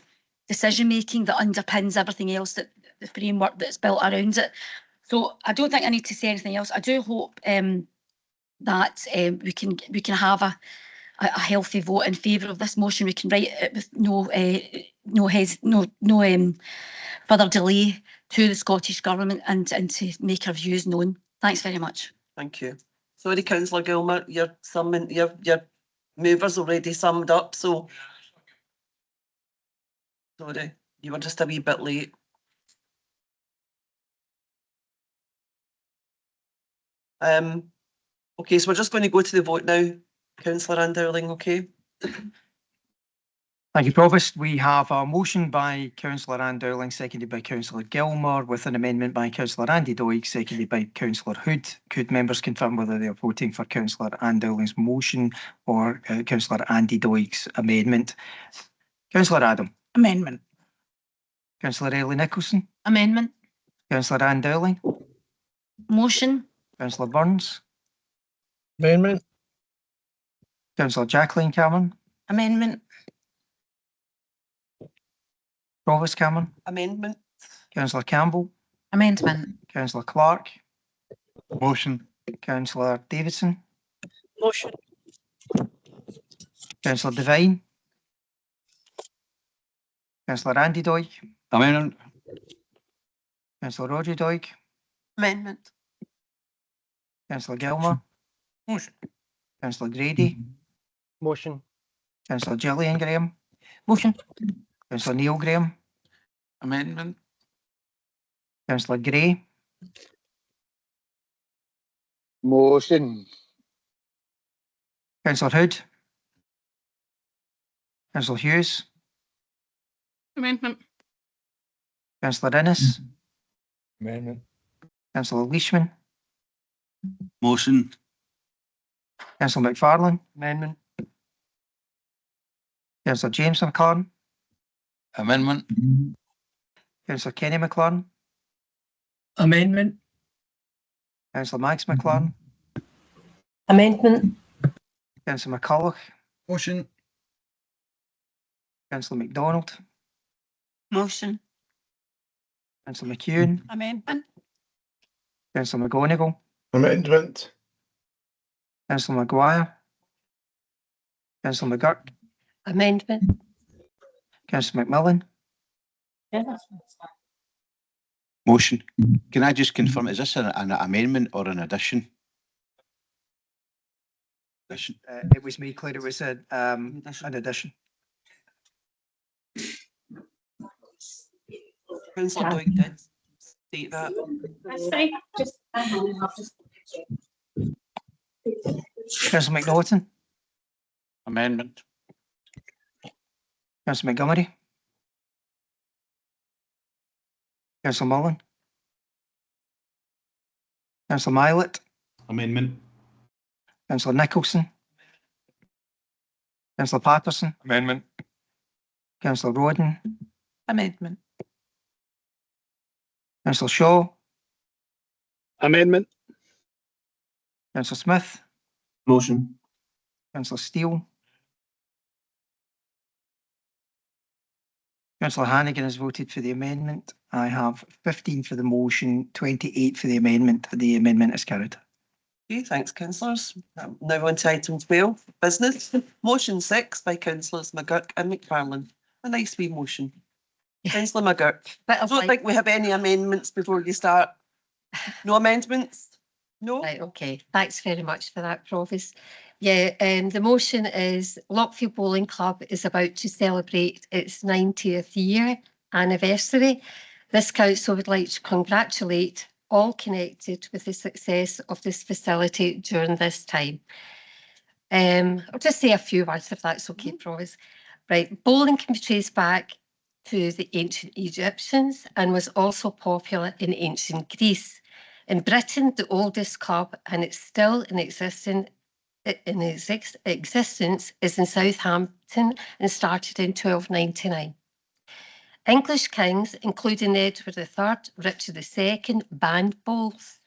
decision making that underpins everything else, that the framework that's built around it. So I don't think I need to say anything else. I do hope that we can have a healthy vote in favour of this motion. We can write it with no further delay to the Scottish Government and to make our views known. Thanks very much. Thank you. Sorry, Councillor Gilmour, your movers already summed up, so sorry, you were just a wee bit late. Okay, so we're just going to go to the vote now. Councillor Ann-Dowling, okay? Thank you, Provost. We have a motion by Councillor Ann-Dowling, seconded by Councillor Gilmour, with an amendment by Councillor Andy Doig, seconded by Councillor Hood. Could members confirm whether they are voting for Councillor Ann-Dowling's motion or Councillor Andy Doig's amendment? Councillor Adam. Amendment. Councillor Ellie Nicholson. Amendment. Councillor Ann-Dowling. Motion. Councillor Burns. Amendment. Councillor Jacqueline Cameron. Amendment. Provost Cameron. Amendment. Councillor Campbell. Amendment. Councillor Clark. Motion. Councillor Davidson. Motion. Councillor Devine. Councillor Andy Doig. Amendment. Councillor Roger Doig. Amendment. Councillor Gilmour. Motion. Councillor Grady. Motion. Councillor Gillian Graham. Motion. Councillor Neil Graham. Amendment. Councillor Gray. Motion. Councillor Hood. Councillor Hughes. Amendment. Councillor Innes. Amendment. Councillor Leishman. Motion. Councillor McFarlane. Amendment. Councillor James McLaren. Amendment. Councillor Kenny McLaren. Amendment. Councillor Max McLaren. Amendment. Councillor McCulloch. Motion. Councillor MacDonald. Motion. Councillor McEwen. Amendment. Councillor McGonigal. Amendment. Councillor Maguire. Councillor McGurk. Amendment. Councillor McMillan. Motion. Can I just confirm, is this an amendment or an addition? Addition. It was made clear it was an addition. Councillor Doig did state that. That's fine. Just Councillor McNaughton. Amendment. Councillor Montgomery. Councillor Mullen. Councillor Milet. Amendment. Councillor Nicholson. Councillor Patterson. Amendment. Councillor Roden. amendment. Councillor Shaw. Amendment. Councillor Smith. Motion. Councillor Steele. Councillor Hannigan has voted for the amendment. I have 15 for the motion, 28 for the amendment. The amendment is carried. Okay, thanks, councillors. Now on to item 12, business. Motion 6 by councillors McGurk and McFarlane. A nice wee motion. Councillor McGurk. I don't think we have any amendments before you start. No amendments? No? Right, okay. Thanks very much for that, Provost. Yeah, the motion is Lockfield Bowling Club is about to celebrate its 90th year, anniversary, this council would like to congratulate all connected with the success of this facility during this time. I'll just say a few words if that's okay, Provost. Right, bowling can be traced back to the ancient Egyptians and was also popular in ancient Greece. In Britain, the oldest club, and it's still in existence, is in Southampton and started in 1299. English kings, including Edward III, Richard II, banned bowls.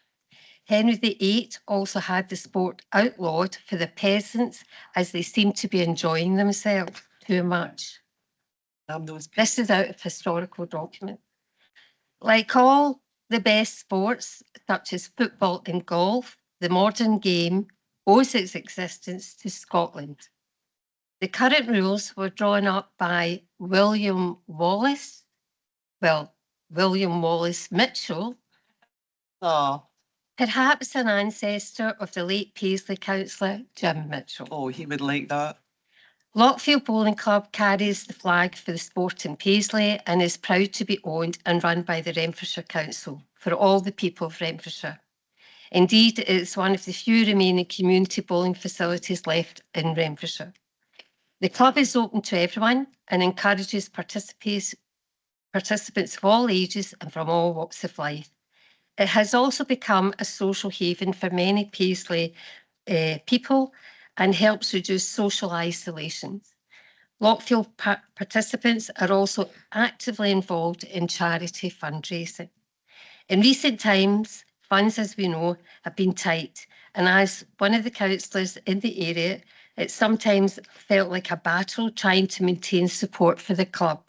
Henry VIII also had the sport outlawed for the peasants as they seemed to be enjoying themselves too much. This is out of historical document. Like all the best sports, such as football and golf, the modern game owes its existence to Scotland. The current rules were drawn up by William Wallace Mitchell, perhaps an ancestor of the late Paisley councillor Jim Mitchell. Oh, he would like that. Lockfield Bowling Club carries the flag for the sport in Paisley and is proud to be owned and run by the Renfrewshire Council for all the people of Renfrewshire. Indeed, it is one of the few remaining community bowling facilities left in Renfrewshire. The club is open to everyone and encourages participants of all ages and from all walks of life. It has also become a social haven for many Paisley people and helps reduce social isolation. Lockfield participants are also actively involved in charity fundraising. In recent times, funds, as we know, have been tight, and as one of the councillors in the area, it sometimes felt like a battle trying to maintain support for the club.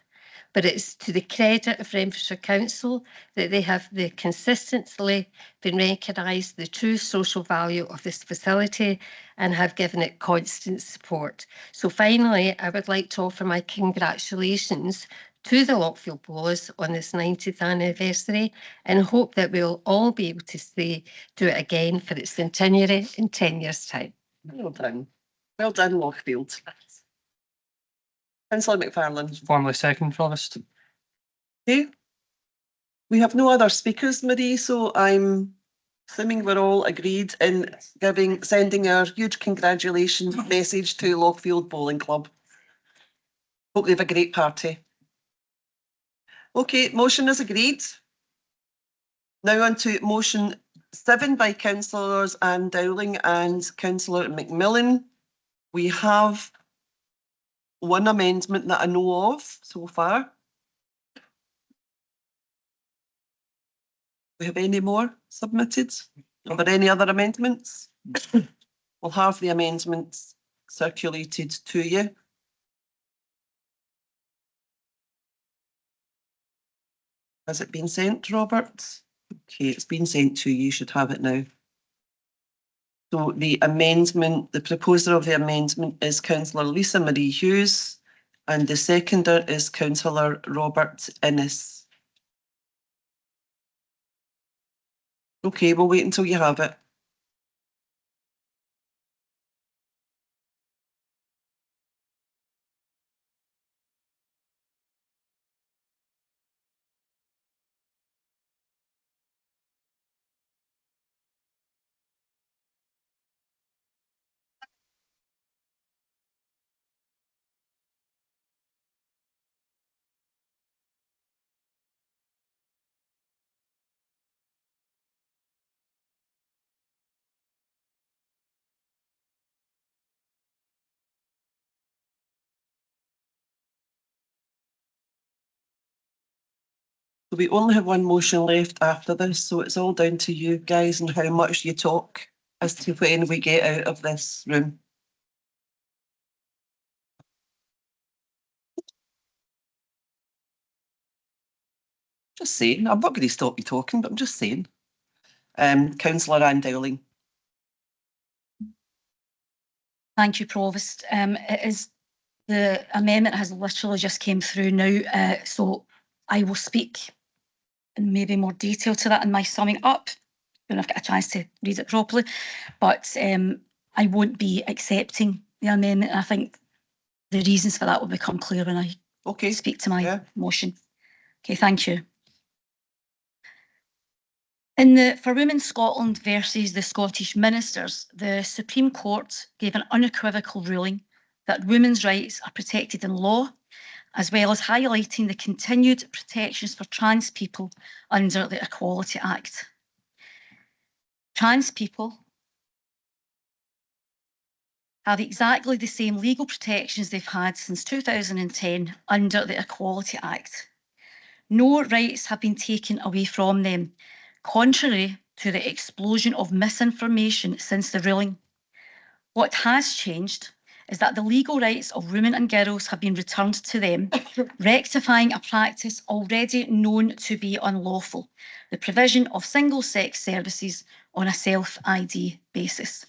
But it's to the credit of Renfrewshire Council that they have consistently been recognised the true social value of this facility and have given it constant support. So finally, I would like to offer my congratulations to the Lockfield Bowlers on this 90th anniversary and hope that we'll all be able to do it again for its centenary in 10 years' time. Well done. Well done, Lockfield. Councillor McFarlane. Formally second, Provost. Okay. We have no other speakers, Marie, so I'm assuming we're all agreed in sending our huge congratulations message to Lockfield Bowling Club. Hope they have a great party. Okay, motion is agreed. Now on to motion 7 by Councillors Ann-Dowling and Councillor McMillan. We have one amendment that I know of so far. Do we have any more submitted? Are there any other amendments? We'll have the amendments circulated to you. Has it been sent, Robert? Okay, it's been sent to you. You should have it now. So the amendment, the proposer of the amendment is Councillor Lisa Marie Hughes, and the seconder is Councillor Robert Innes. Okay, we'll wait until you have it. So we only have one motion left after this, so it's all down to you guys and how much you talk as to when we get out of this room. Just saying, I'm not going to stop you talking, but I'm just saying. Councillor Ann-Dowling. Thank you, Provost. The amendment has literally just came through now, so I will speak in maybe more detail to that in my summing up when I've got a chance to read it properly. But I won't be accepting the amendment. I think the reasons for that will become clear when I speak to my motion. Okay, thank you. In the For Women Scotland versus the Scottish Ministers, the Supreme Court gave an unequivocal ruling that women's rights are protected in law, as well as highlighting the continued protections for trans people under the Equality Act. Trans people have exactly the same legal protections they've had since 2010 under the Equality Act. No rights have been taken away from them, contrary to the explosion of misinformation since the ruling. What has changed is that the legal rights of women and girls have been returned to them, rectifying a practice already known to be unlawful, the provision of single-sex services on a self-ID basis.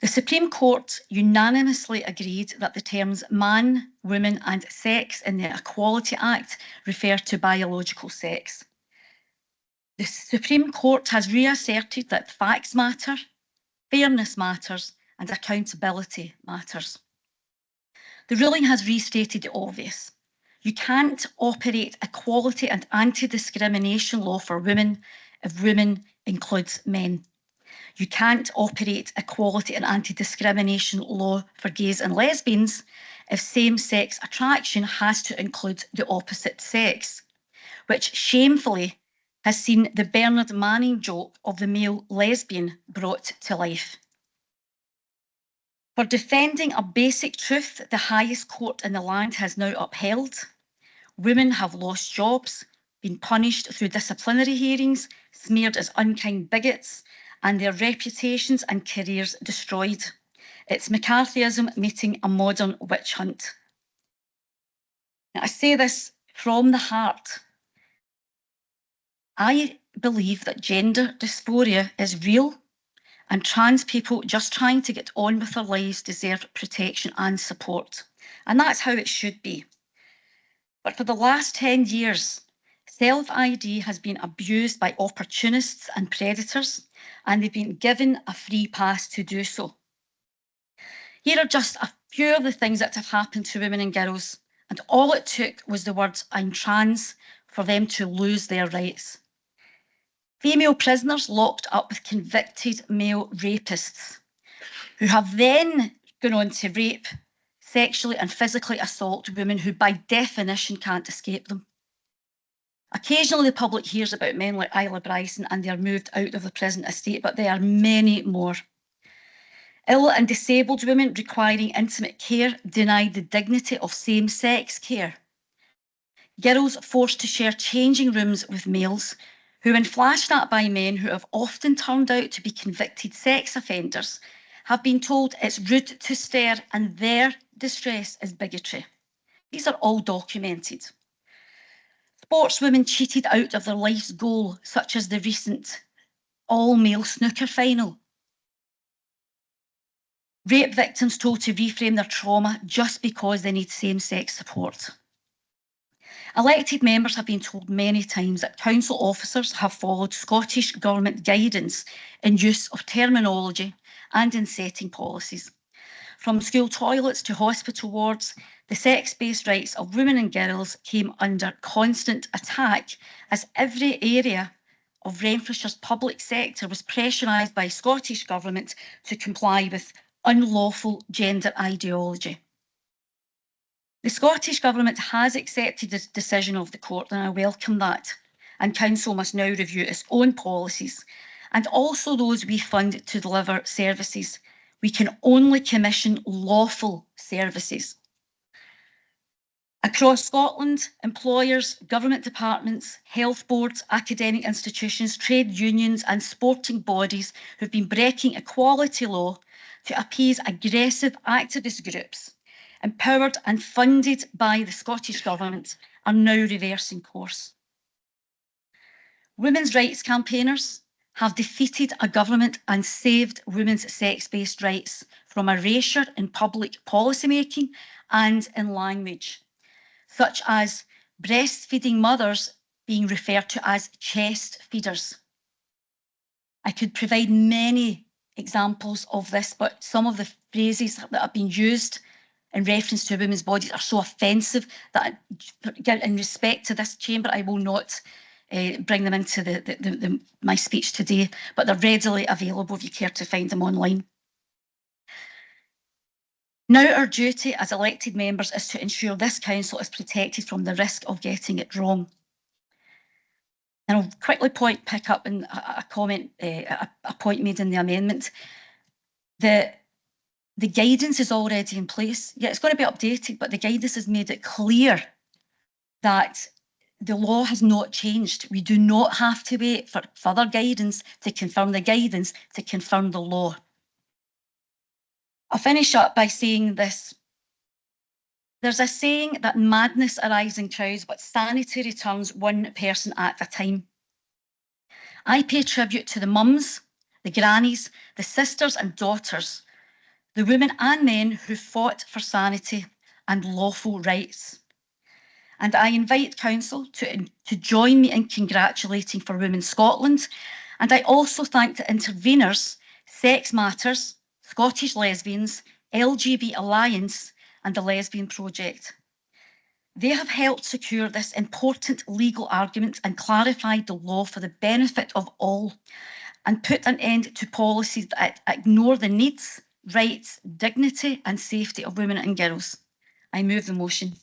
The Supreme Court unanimously agreed that the terms man, woman and sex in the Equality Act refer to biological sex. The Supreme Court has reasserted that facts matter, fairness matters and accountability matters. The ruling has restated the obvious. You can't operate equality and anti-discrimination law for women if women includes men. You can't operate equality and anti-discrimination law for gays and lesbians if same-sex attraction has to include the opposite sex, which shamefully has seen the Bernard Manning joke of the male lesbian brought to life. For defending a basic truth the highest court in the land has now upheld, women have lost jobs, been punished through disciplinary hearings, smeared as unkind bigots, and their reputations and careers destroyed. It's McCarthyism meeting a modern witch hunt. Now, I say this from the heart. I believe that gender dysphoria is real, and trans people just trying to get on with their lives deserve protection and support. And that's how it should be. But for the last 10 years, self-ID has been abused by opportunists and predators, and they've been given a free pass to do so. Here are just a few of the things that have happened to women and girls, and all it took was the words "I'm trans" for them to lose their rights. Female prisoners locked up with convicted male rapists, who have then gone on to rape, sexually and physically assault women who by definition can't escape them. Occasionally the public hears about men like Isla Bryson and they are moved out of the prison estate, but there are many more. Ill and disabled women requiring intimate care denied the dignity of same-sex care. Girls forced to share changing rooms with males who, when flashed at by men who have often turned out to be convicted sex offenders, have been told it's rude to stare and their distress is bigotry. These are all documented. Sportswomen cheated out of their life's goal, such as the recent all-male snooker final. Rape victims told to reframe their trauma just because they need same-sex support. Elected members have been told many times that council officers have followed Scottish Government guidance in use of terminology and in setting policies. From school toilets to hospital wards, the sex-based rights of women and girls came under constant attack as every area of Renfrewshire's public sector was pressurised by Scottish Government to comply with unlawful gender ideology. The Scottish Government has accepted the decision of the court, and I welcome that. And Council must now review its own policies and also those we fund to deliver services. We can only commission lawful services. Across Scotland, employers, government departments, health boards, academic institutions, trade unions and sporting bodies who've been breaking equality law to appease aggressive activist groups, empowered and funded by the Scottish Government, are now reversing course. Women's rights campaigners have defeated a government and saved women's sex-based rights from erasure in public policy making and in language, such as breastfeeding mothers being referred to as chest feeders. I could provide many examples of this, but some of the phrases that have been used in reference to women's bodies are so offensive that in respect to this chamber, I will not bring them into my speech today, but they're readily available if you care to find them online. Now our duty as elected members is to ensure this council is protected from the risk of getting it wrong. And I'll quickly pick up in a comment, a point made in the amendment. The guidance is already in place. Yeah, it's going to be updated, but the guidance has made it clear that the law has not changed. We do not have to wait for further guidance to confirm the guidance, to confirm the law. I'll finish up by saying this. There's a saying that madness arrives in crowds, but sanity returns one person at a time. I pay tribute to the mums, the grannies, the sisters and daughters, the women and men who fought for sanity and lawful rights. And I invite Council to join me in congratulating for Women Scotland. And I also thank the interveners, Sex Matters, Scottish Lesbians, LGBT Alliance and the Lesbian Project. They have helped secure this important legal argument and clarified the law for the benefit of all and put an end to policies that ignore the needs, rights, dignity and safety of women and girls. I move the motion.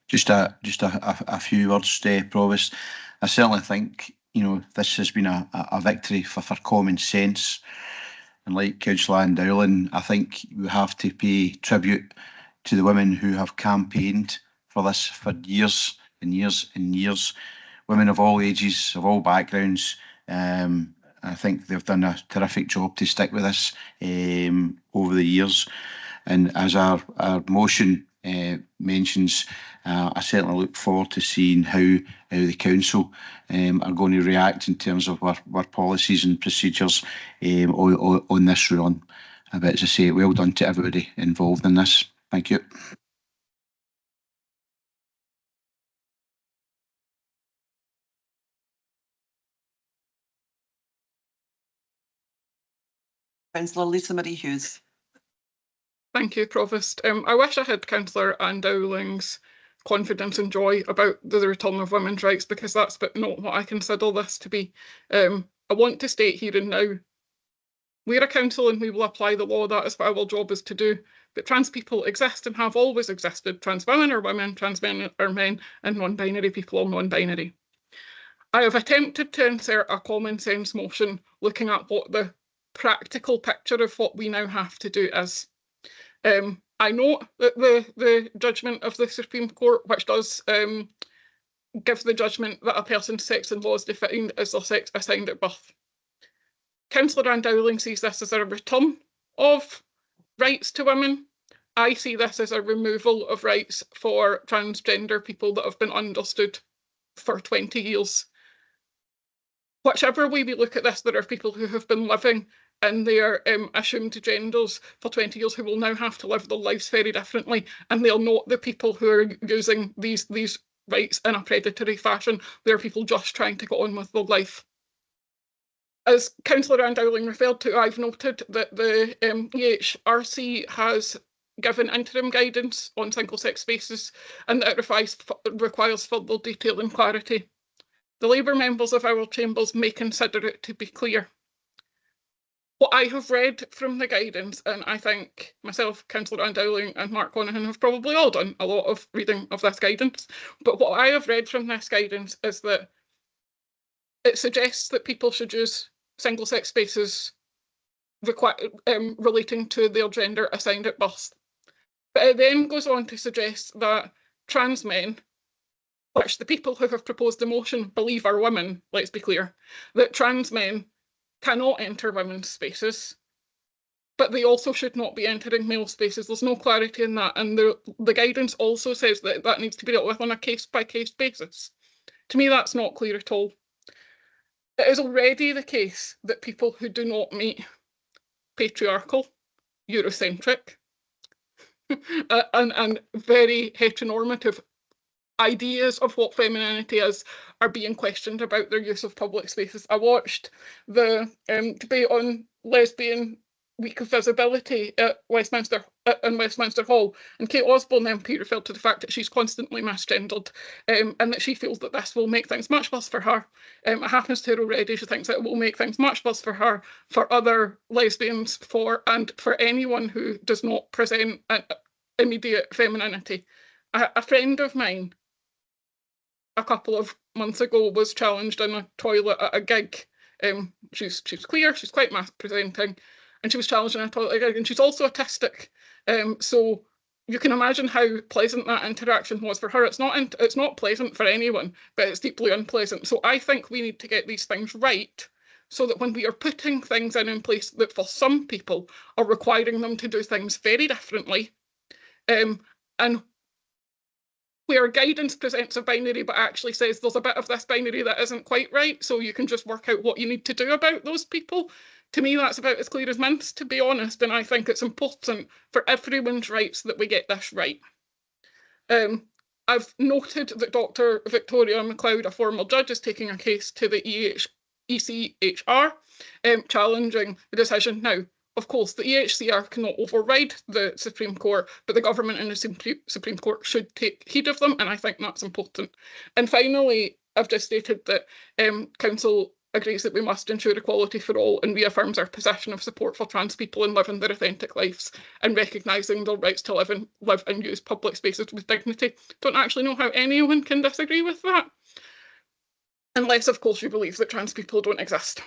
Just a few words, Provost. I certainly think, you know, this has been a victory for common sense. And like Councillor Ann-Dowling, I think we have to pay tribute to the women who have campaigned for this for years and years and years. Women of all ages, of all backgrounds. I think they've done a terrific job to stick with us over the years. And as our motion mentions, I certainly look forward to seeing how the council are going to react in terms of our policies and procedures on this ruling. But as I say, well done to everybody involved in this. Thank you. Councillor Lisa Marie Hughes. Thank you, Provost. I wish I had Councillor Ann-Dowling's confidence and joy about the return of women's rights, because that's but not what I consider this to be. I want to state here and now, we're a council and we will apply the law. That is what our job is to do. But trans people exist and have always existed. Trans women are women, trans men are men, and non-binary people are non-binary. I have attempted to insert a common sense motion looking at what the practical picture of what we now have to do is. I note that the judgment of the Supreme Court, which does give the judgment that a person's sex in law is defined as their sex assigned at birth. Councillor Ann-Dowling sees this as a return of rights to women. I see this as a removal of rights for transgender people that have been understood for 20 years. Whichever way we look at this, there are people who have been living in their assumed genders for 20 years who will now have to live their lives very differently, and they're not the people who are using these rights in a predatory fashion. They're people just trying to get on with their life. As Councillor Ann-Dowling referred to, I've noted that the EHRC has given interim guidance on single-sex spaces and that it requires further detail and clarity. The Labour members of our chambers may consider it to be clear. What I have read from the guidance, and I think myself, Councillor Ann-Dowling and Mark Conahan have probably all done a lot of reading of this guidance, but what I have read from this guidance is that it suggests that people should use single-sex spaces relating to their gender assigned at birth. But it then goes on to suggest that trans men, which the people who have proposed the motion believe are women, let's be clear, that trans men cannot enter women's spaces, but they also should not be entering male spaces. There's no clarity in that, and the guidance also says that that needs to be dealt with on a case-by-case basis. To me, that's not clear at all. It is already the case that people who do not meet patriarchal, Eurocentric, and very heteronormative ideas of what femininity is are being questioned about their use of public spaces. I watched the debate on Lesbian Week of Visibility at Westminster in Westminster Hall, and Kate Osborne MP referred to the fact that she's constantly misgendered, and that she feels that this will make things much worse for her. It happens to her already. She thinks that it will make things much worse for her, for other lesbians, and for anyone who does not present immediate femininity. A friend of mine a couple of months ago was challenged in a toilet at a gig. She's queer, she's quite mass presenting, and she was challenged in a toilet gig, and she's also autistic. So you can imagine how pleasant that interaction was for her. It's not pleasant for anyone, but it's deeply unpleasant. So I think we need to get these things right, so that when we are putting things in place that for some people are requiring them to do things very differently, and where guidance presents a binary but actually says there's a bit of this binary that isn't quite right, so you can just work out what you need to do about those people. To me, that's about as clear as mints, to be honest, and I think it's important for everyone's rights that we get this right. I've noted that Dr. Victoria MacLeod, a former judge, is taking a case to the ECHR, challenging the decision. Now, of course, the EHCR cannot override the Supreme Court, but the government and the Supreme Court should take heed of them, and I think that's important. And finally, I've just stated that Council agrees that we must ensure equality for all and reaffirms our position of support for trans people in living their authentic lives and recognising their rights to live and use public spaces with dignity. Don't actually know how anyone can disagree with that. Unless, of course, you believe that trans people don't exist.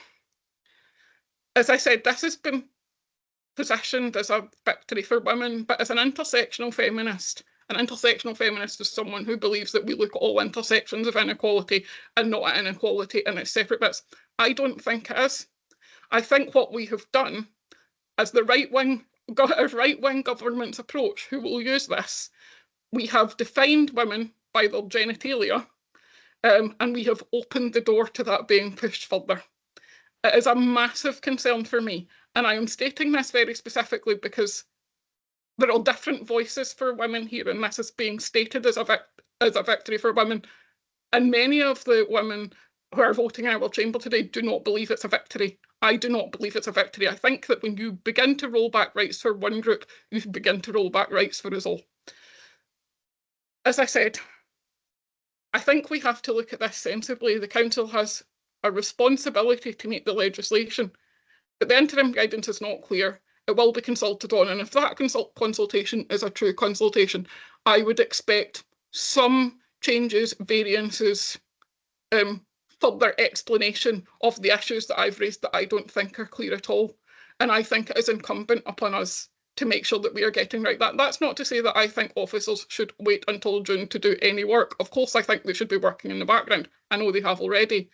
As I said, this has been positioned as a victory for women, but as an intersectional feminist is someone who believes that we look at all intersections of inequality and not at inequality in its separate bits. I don't think it is. I think what we have done as the right-wing government's approach, who will use this, we have defined women by their genitalia, and we have opened the door to that being pushed further. It is a massive concern for me. And I am stating this very specifically because there are different voices for women here, and this is being stated as a victory for women. And many of the women who are voting in our chamber today do not believe it's a victory. I do not believe it's a victory. I think that when you begin to roll back rights for one group, you begin to roll back rights for us all. As I said, I think we have to look at this sensibly. The council has a responsibility to meet the legislation. But the interim guidance is not clear. It will be consulted on, and if that consultation is a true consultation, I would expect some changes, variances, further explanation of the issues that I've raised that I don't think are clear at all. And I think it is incumbent upon us to make sure that we are getting right. That's not to say that I think officers should wait until June to do any work. Of course, I think they should be working in the background. I know they have already.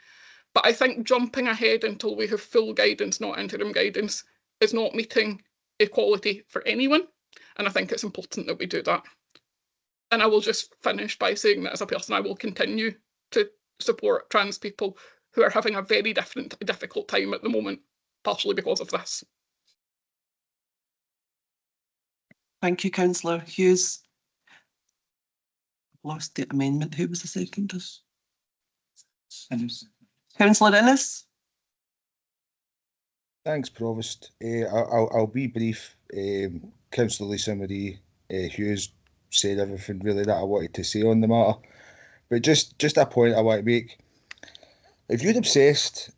But I think jumping ahead until we have full guidance, not interim guidance, is not meeting equality for anyone. And I think it's important that we do that. And I will just finish by saying that as a person, I will continue to support trans people who are having a very difficult time at the moment, partially because of this. Thank you, Councillor Hughes. Lost the amendment. Who was the second? Councillor Innes. Thanks, Provost. I'll be brief. Councillor Lisa Marie Hughes said everything really that I wanted to say on the matter. But just a point I want to make. If you're obsessed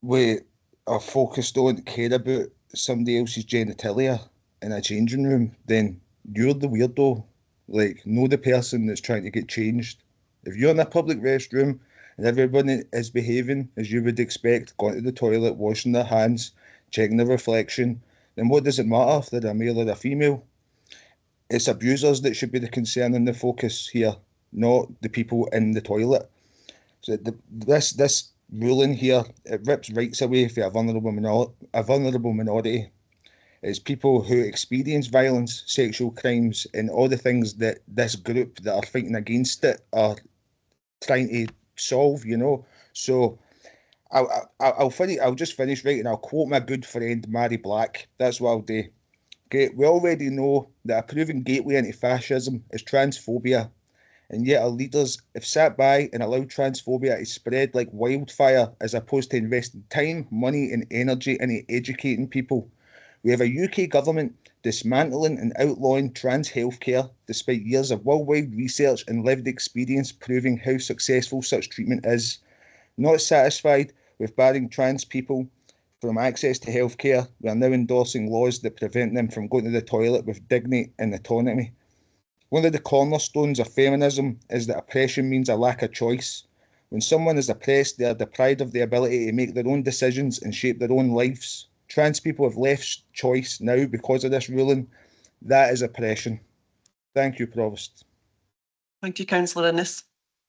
with or focused on care about somebody else's genitalia in a changing room, then you're the weirdo. Like, know the person that's trying to get changed. If you're in a public restroom and everybody is behaving as you would expect, going to the toilet, washing their hands, checking the reflection, then what does it matter if they're a male or a female? It's abusers that should be the concern and the focus here, not the people in the toilet. So this ruling here, it rips rights away for a vulnerable minority. It's people who experience violence, sexual crimes, and all the things that this group that are fighting against it are trying to solve, you know. So I'll just finish right, and I'll quote my good friend Mary Black. That's what I'll do. Okay, we already know that a proven gateway into fascism is transphobia, and yet our leaders have sat by and allowed transphobia to spread like wildfire as opposed to investing time, money and energy into educating people. We have a UK government dismantling and outlawing trans healthcare despite years of worldwide research and lived experience proving how successful such treatment is. Not satisfied with barring trans people from access to healthcare, we are now endorsing laws that prevent them from going to the toilet with dignity and autonomy. One of the cornerstones of feminism is that oppression means a lack of choice. When someone is oppressed, they are deprived of the ability to make their own decisions and shape their own lives. Trans people have less choice now because of this ruling. That is oppression. Thank you, Provost. Thank you, Councillor Innes.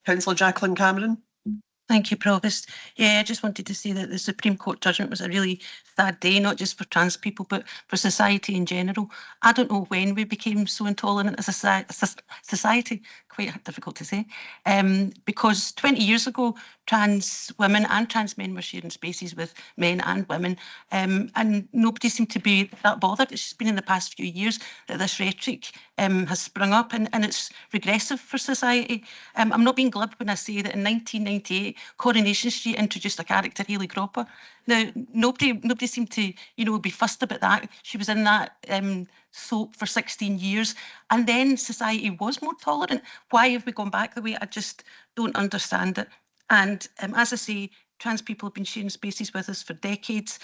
Councillor Jacqueline Cameron. Thank you, Provost. Yeah, I just wanted to say that the Supreme Court judgment was a really sad day, not just for trans people, but for society in general. I don't know when we became so intolerant as a society, quite difficult to say, because 20 years ago, trans women and trans men were sharing spaces with men and women, and nobody seemed to be that bothered. It's just been in the past few years that this rhetoric has sprung up, and it's regressive for society. I'm not being glib when I say that in 1998, Coronation Street introduced a character, Hayley Cropper. Now, nobody seemed to, be fussed about that. She was in that soap for 16 years, and then society was more tolerant. Why have we gone back the way? I just don't understand it. And as I say, trans people have been sharing spaces with us for decades.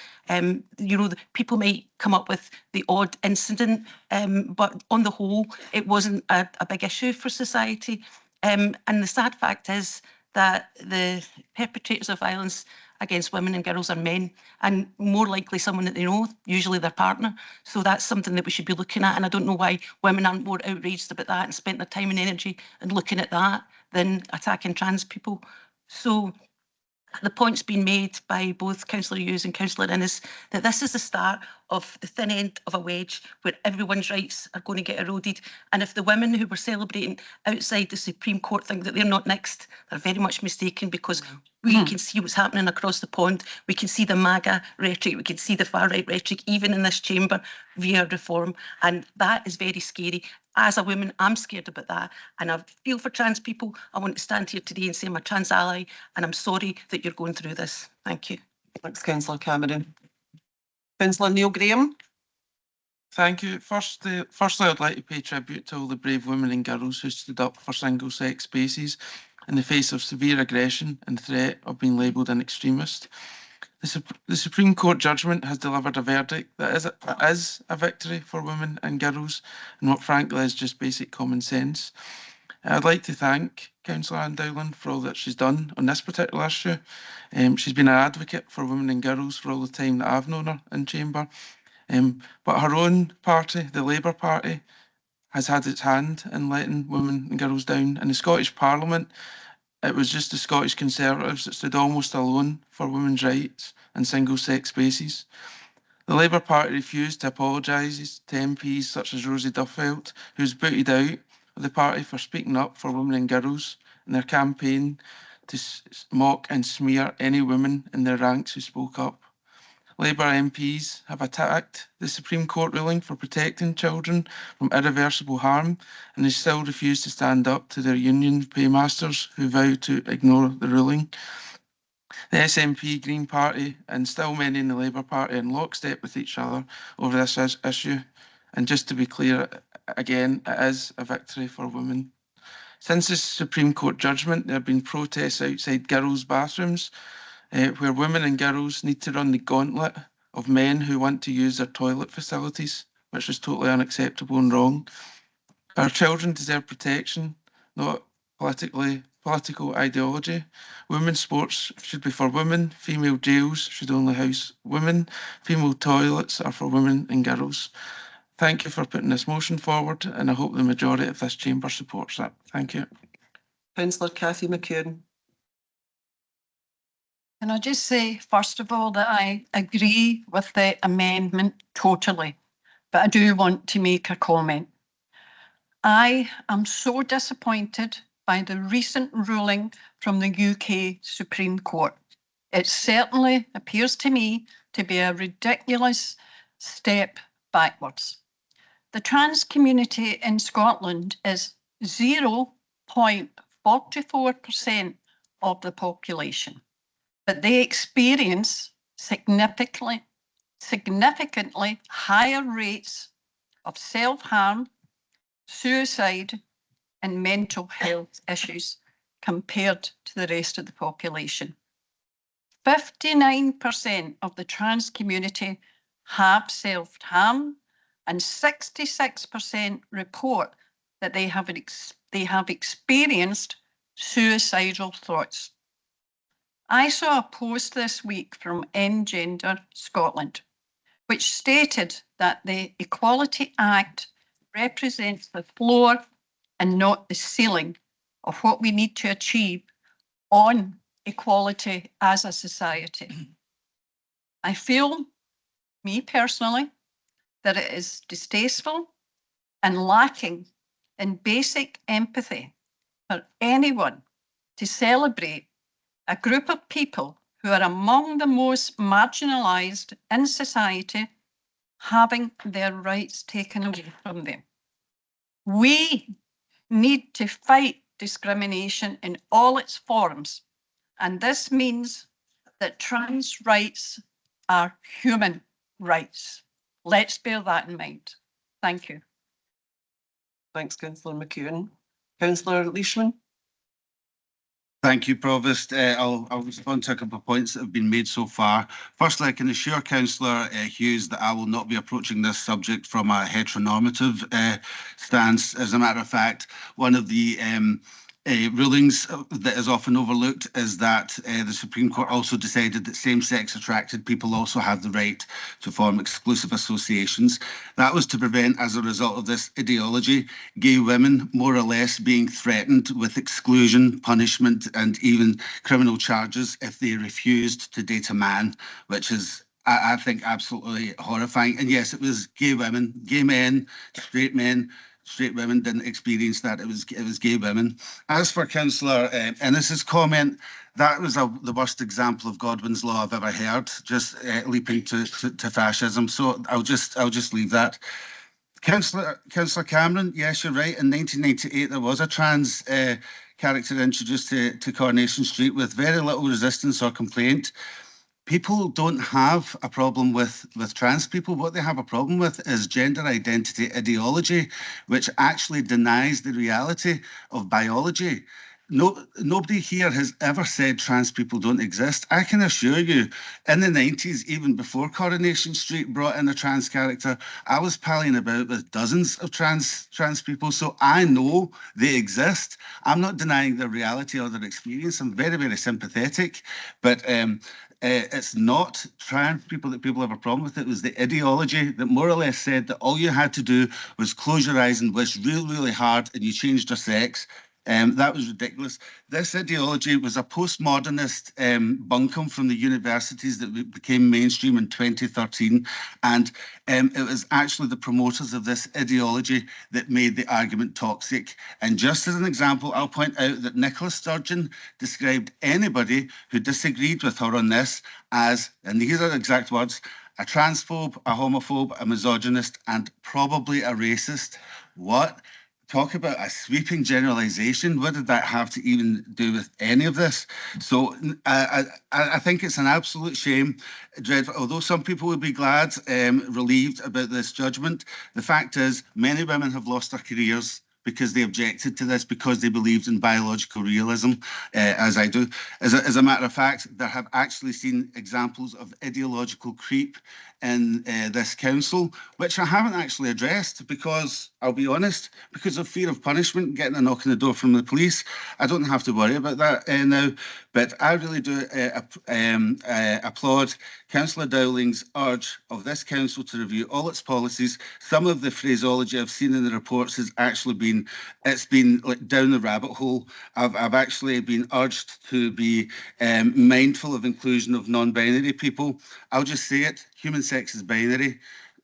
People might come up with the odd incident, but on the whole, it wasn't a big issue for society. And the sad fact is that the perpetrators of violence against women and girls are men, and more likely someone that they know, usually their partner. So that's something that we should be looking at, and I don't know why women aren't more outraged about that and spent their time and energy in looking at that than attacking trans people. So the point's been made by both Councillor Hughes and Councillor Innes that this is the start of the thin end of a wedge where everyone's rights are going to get eroded. And if the women who were celebrating outside the Supreme Court think that they're not next, they're very much mistaken, because we can see what's happening across the pond. We can see the MAGA rhetoric, we can see the far-right rhetoric, even in this chamber via reform. And that is very scary. As a woman, I'm scared about that. And I feel for trans people. I want to stand here today and say I'm a trans ally, and I'm sorry that you're going through this. Thank you. Thanks, Councillor Cameron. Councillor Neil Graham. Thank you. Firstly, I'd like to pay tribute to all the brave women and girls who stood up for single-sex spaces in the face of severe aggression and threat of being labelled an extremist. The Supreme Court judgment has delivered a verdict that is a victory for women and girls, and what frankly is just basic common sense. I'd like to thank Councillor Ann-Dowling for all that she's done on this particular issue. She's been an advocate for women and girls for all the time that I've known her in chamber. But her own party, the Labour Party, has had its hand in letting women and girls down. In the Scottish Parliament, it was just the Scottish Conservatives that stood almost alone for women's rights and single-sex spaces. The Labour Party refused to apologise to MPs such as Rosie Duffield, who was booted out of the party for speaking up for women and girls in their campaign to mock and smear any women in their ranks who spoke up. Labour MPs have attacked the Supreme Court ruling for protecting children from irreversible harm, and they still refuse to stand up to their union paymasters who vow to ignore the ruling. The SNP, Green Party and still many in the Labour Party are in lockstep with each other over this issue. And just to be clear, again, it is a victory for women. Since the Supreme Court judgment, there have been protests outside girls' bathrooms where women and girls need to run the gauntlet of men who want to use their toilet facilities, which is totally unacceptable and wrong. Our children deserve protection, not political ideology. Women's sports should be for women, female jails should only house women, female toilets are for women and girls. Thank you for putting this motion forward, and I hope the majority of this chamber supports it. Thank you. Councillor Cathy McKeown. Can I just say, first of all, that I agree with the amendment totally, but I do want to make a comment. I am so disappointed by the recent ruling from the UK Supreme Court. It certainly appears to me to be a ridiculous step backwards. The trans community in Scotland is 0.0% 0.44% of the population, but they experience significantly higher rates of self-harm, suicide, and mental health issues compared to the rest of the population. 59% of the trans community have self-harm, and 66% report that they have experienced suicidal thoughts. I saw a post this week from Gender Scotland, which stated that the Equality Act represents the floor and not the ceiling of what we need to achieve on equality as a society. I feel, me personally, that it is distasteful and lacking in basic empathy for anyone to celebrate a group of people who are among the most marginalised in society having their rights taken away from them. We need to fight discrimination in all its forms, and this means that trans rights are human rights. Let's bear that in mind. Thank you. Thanks, Councillor McEwen. Councillor Leishman. Thank you, Provost. I'll respond to a couple of points that have been made so far. Firstly, I can assure Councillor Hughes that I will not be approaching this subject from a heteronormative stance. As a matter of fact, one of the rulings that is often overlooked is that the Supreme Court also decided that same-sex attracted people also have the right to form exclusive associations. That was to prevent, as a result of this ideology, gay women more or less being threatened with exclusion, punishment, and even criminal charges if they refused to date a man, which is, I think, absolutely horrifying. And yes, it was gay women, gay men, straight men. Straight women didn't experience that. It was gay women. As for Councillor Ennis's comment, that was the worst example of Godwin's law I've ever heard, just leaping to fascism. So I'll just leave that. Councillor Cameron, yes, you're right. In 1998, there was a trans character introduced to Coronation Street with very little resistance or complaint. People don't have a problem with trans people. What they have a problem with is gender identity ideology, which actually denies the reality of biology. Nobody here has ever said trans people don't exist. I can assure you, in the 90s, even before Coronation Street brought in a trans character, I was palling about with dozens of trans people, so I know they exist. I'm not denying their reality or their experience. I'm very, very sympathetic, but it's not trans people that people have a problem with. It was the ideology that more or less said that all you had to do was close your eyes and wish really, really hard and you changed your sex. That was ridiculous. This ideology was a postmodernist bunkum from the universities that became mainstream in 2013. And it was actually the promoters of this ideology that made the argument toxic. And just as an example, I'll point out that Nicola Sturgeon described anybody who disagreed with her on this as, and these are the exact words, a transphobe, a homophobe, a misogynist, and probably a racist. What? Talk about a sweeping generalisation. What did that have to even do with any of this? So I think it's an absolute shame, dreadful. Although some people would be glad, relieved about this judgment, the fact is many women have lost their careers because they objected to this, because they believed in biological realism, as I do. As a matter of fact, there have actually seen examples of ideological creep in this council, which I haven't actually addressed because, I'll be honest, because of fear of punishment, getting a knock on the door from the police. I don't have to worry about that now, but I really do applaud Councillor Dowling's urge of this council to review all its policies. Some of the phraseology I've seen in the reports has actually been, it's been like down the rabbit hole. I've actually been urged to be mindful of inclusion of non-binary people. I'll just say it, human sex is binary.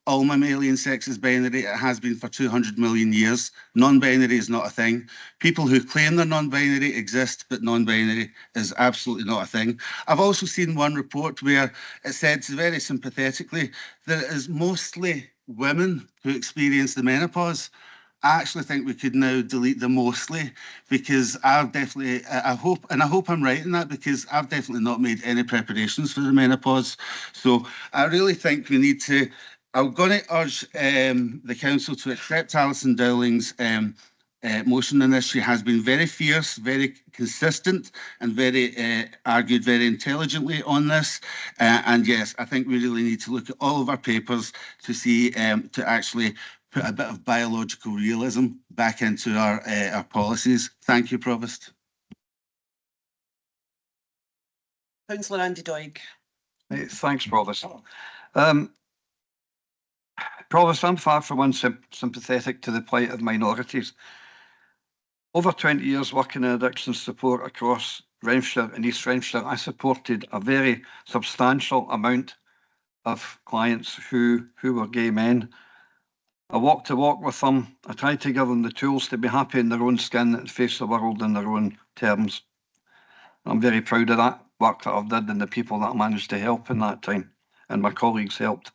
All mammalian sex is binary. It has been for 200 million years. Non-binary is not a thing. People who claim they're non-binary exist, but non-binary is absolutely not a thing. I've also seen one report where it said very sympathetically that it is mostly women who experience the menopause. I actually think we could now delete the mostly, because I've definitely, I hope I'm right in that, because I've definitely not made any preparations for the menopause. So I really think we need to, I'm going to urge the council to accept Alison Dowling's motion on this. She has been very fierce, very consistent, and very argued very intelligently on this. And yes, I think we really need to look at all of our papers to see, to actually put a bit of biological realism back into our policies. Thank you, Provost. Councillor Andy Doig. Thanks, Provost. Provost, I'm far from unsympathetic to the plight of minorities. Over 20 years working in addiction support across Renfrewshire and East Renfrewshire, I supported a very substantial amount of clients who were gay men. I walked the walk with them. I tried to give them the tools to be happy in their own skin and face the world in their own terms. I'm very proud of that work that I've done and the people that I managed to help in that time. And my colleagues helped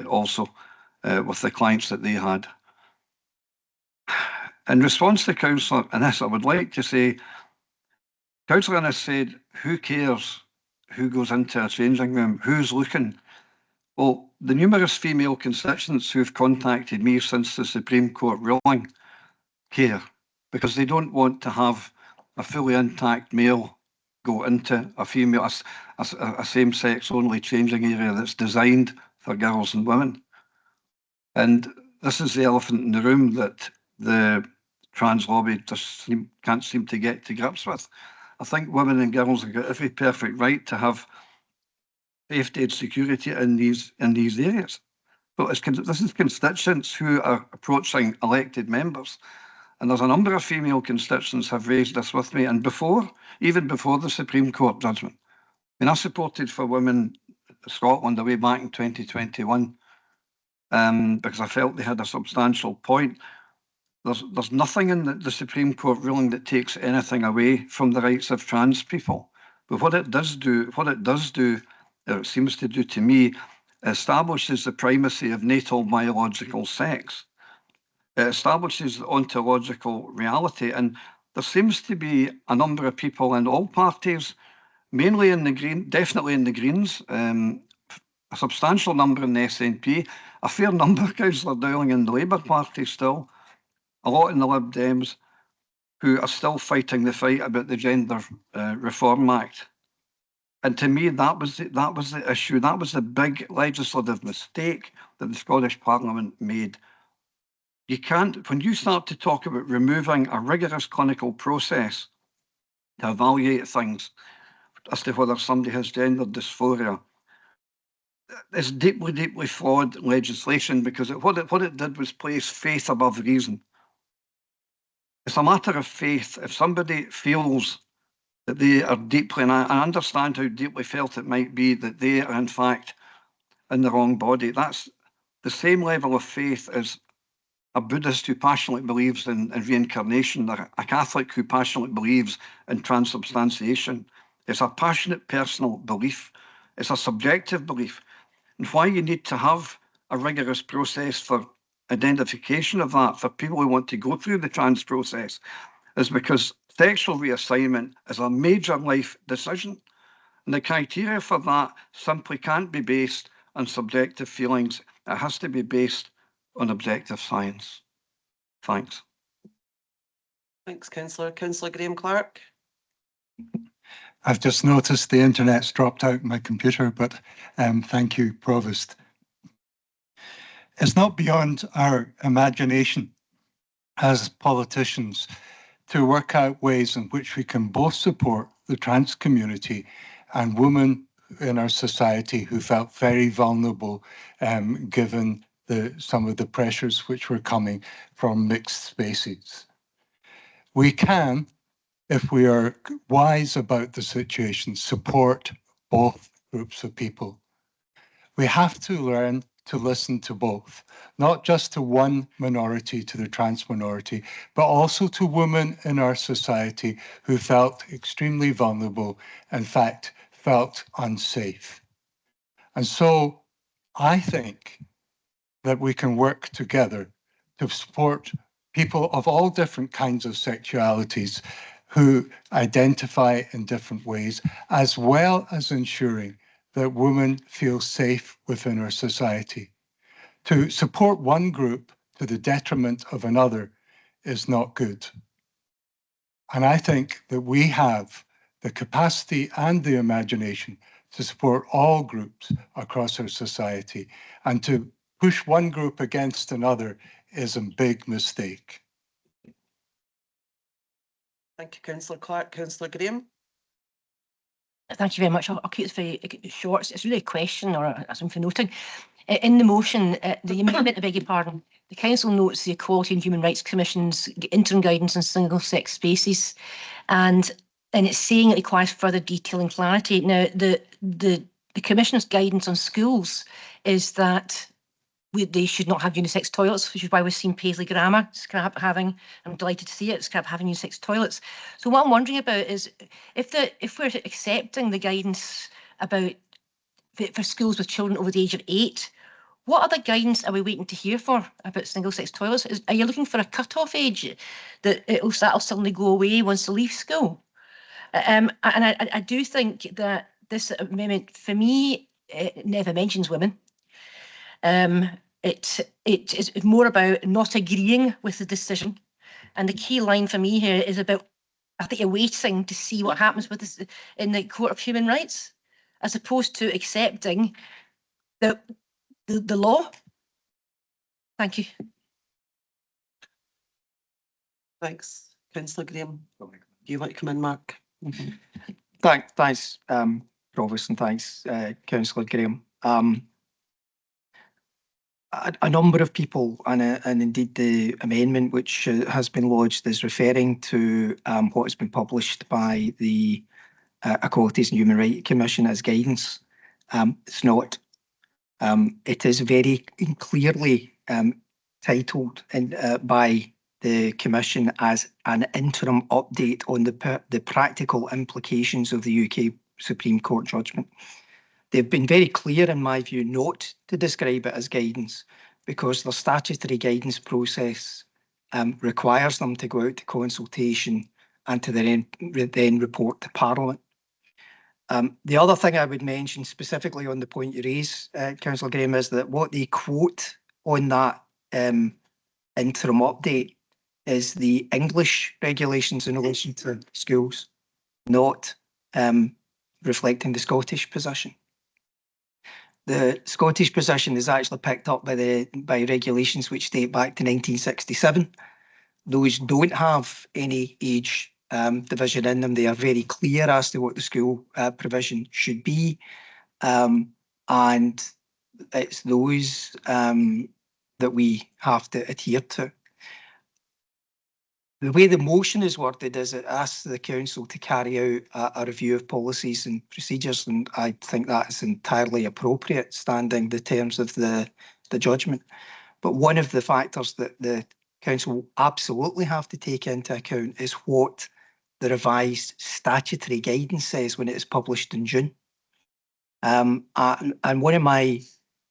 also with the clients that they had. In response to Councillor Innes, I would like to say, Councillor Innes said, who cares who goes into a changing room? Who's looking? Well, the numerous female constituents who've contacted me since the Supreme Court ruling care, because they don't want to have a fully intact male go into a female, a same-sex only changing area that's designed for girls and women. And this is the elephant in the room that the trans lobby just can't seem to get to grips with. I think women and girls have got every perfect right to have safety and security in these areas. But this is constituents who are approaching elected members. And there's a number of female constituents have raised this with me, and even before the Supreme Court judgment. I mean, I supported for women Scotland way back in 2021 because I felt they had a substantial point. There's nothing in the Supreme Court ruling that takes anything away from the rights of trans people. But what it does do, or it seems to do to me, establishes the primacy of natal biological sex. It establishes the ontological reality. And there seems to be a number of people in all parties, mainly in the Green, definitely in the Greens, a substantial number in the SNP, a fair number, Councillor Dowling, in the Labour Party still, a lot in the Lib Dems, who are still fighting the fight about the Gender Reform Act. And to me, that was the issue. That was the big legislative mistake that the Scottish Parliament made. You can't, when you start to talk about removing a rigorous clinical process to evaluate things as to whether somebody has gender dysphoria, it's deeply, deeply flawed legislation, because what it did was place faith above reason. It's a matter of faith. If somebody feels that they are deeply, and I understand how deeply felt it might be, that they are in fact in the wrong body, that's the same level of faith as a Buddhist who passionately believes in reincarnation, or a Catholic who passionately believes in transubstantiation. It's a passionate personal belief. It's a subjective belief. And why you need to have a rigorous process for identification of that for people who want to go through the trans process is because sexual reassignment is a major life decision. And the criteria for that simply can't be based on subjective feelings. It has to be based on objective science. Thanks. Thanks, Councillor. Councillor Graham Clark. I've just noticed the internet's dropped out my computer, but thank you, Provost. It's not beyond our imagination as politicians to work out ways in which we can both support the trans community and women in our society who felt very vulnerable given some of the pressures which were coming from mixed spaces. We can, if we are wise about the situation, support both groups of people. We have to learn to listen to both, not just to one minority, to the trans minority, but also to women in our society who felt extremely vulnerable, in fact, felt unsafe. And so I think that we can work together to support people of all different kinds of sexualities who identify in different ways, as well as ensuring that women feel safe within our society. To support one group to the detriment of another is not good. And I think that we have the capacity and the imagination to support all groups across our society, and to push one group against another is a big mistake. Thank you, Councillor Clark. Councillor Graham. Thank you very much. I'll keep this very short. It's really a question or something noting. In the motion, the amendment, I beg your pardon, the Council notes the Equality and Human Rights Commission's interim guidance on single-sex spaces, and it's saying it requires further detail and clarity. Now, the Commission's guidance on schools is that they should not have unisex toilets, which is why we've seen Paisley Grammar scrap having, I'm delighted to see it, scrap having unisex toilets. So what I'm wondering about is if we're accepting the guidance about for schools with children over the age of 8, what other guidance are we waiting to hear for about single-sex toilets? Are you looking for a cut-off age that that'll suddenly go away once they leave school? And I do think that this amendment, for me, it never mentions women. It is more about not agreeing with the decision. And the key line for me here is about, I think you're waiting to see what happens with this in the Court of Human Rights, as opposed to accepting the law. Thank you. Thanks, Councillor Graham. Do you want to come in, Mark? Thanks, Provost, and thanks, Councillor Graham. A number of people, and indeed the amendment which has been lodged, is referring to what has been published by the Equalities and Human Rights Commission as guidance. It's not. It is very clearly titled by the Commission as an interim update on the practical implications of the UK Supreme Court judgment. They've been very clear, in my view, not to describe it as guidance, because the statutory guidance process requires them to go out to consultation and to then report to Parliament. The other thing I would mention specifically on the point you raise, Councillor Graham, is that what they quote on that interim update is the English regulations in relation to schools, not reflecting the Scottish position. The Scottish position is actually picked up by regulations which date back to 1967. Those don't have any age division in them. They are very clear as to what the school provision should be, and it's those that we have to adhere to. The way the motion is worded is it asks the Council to carry out a review of policies and procedures, and I think that is entirely appropriate, standing the terms of the judgment. But one of the factors that the Council will absolutely have to take into account is what the revised statutory guidance says when it is published in June. And one of my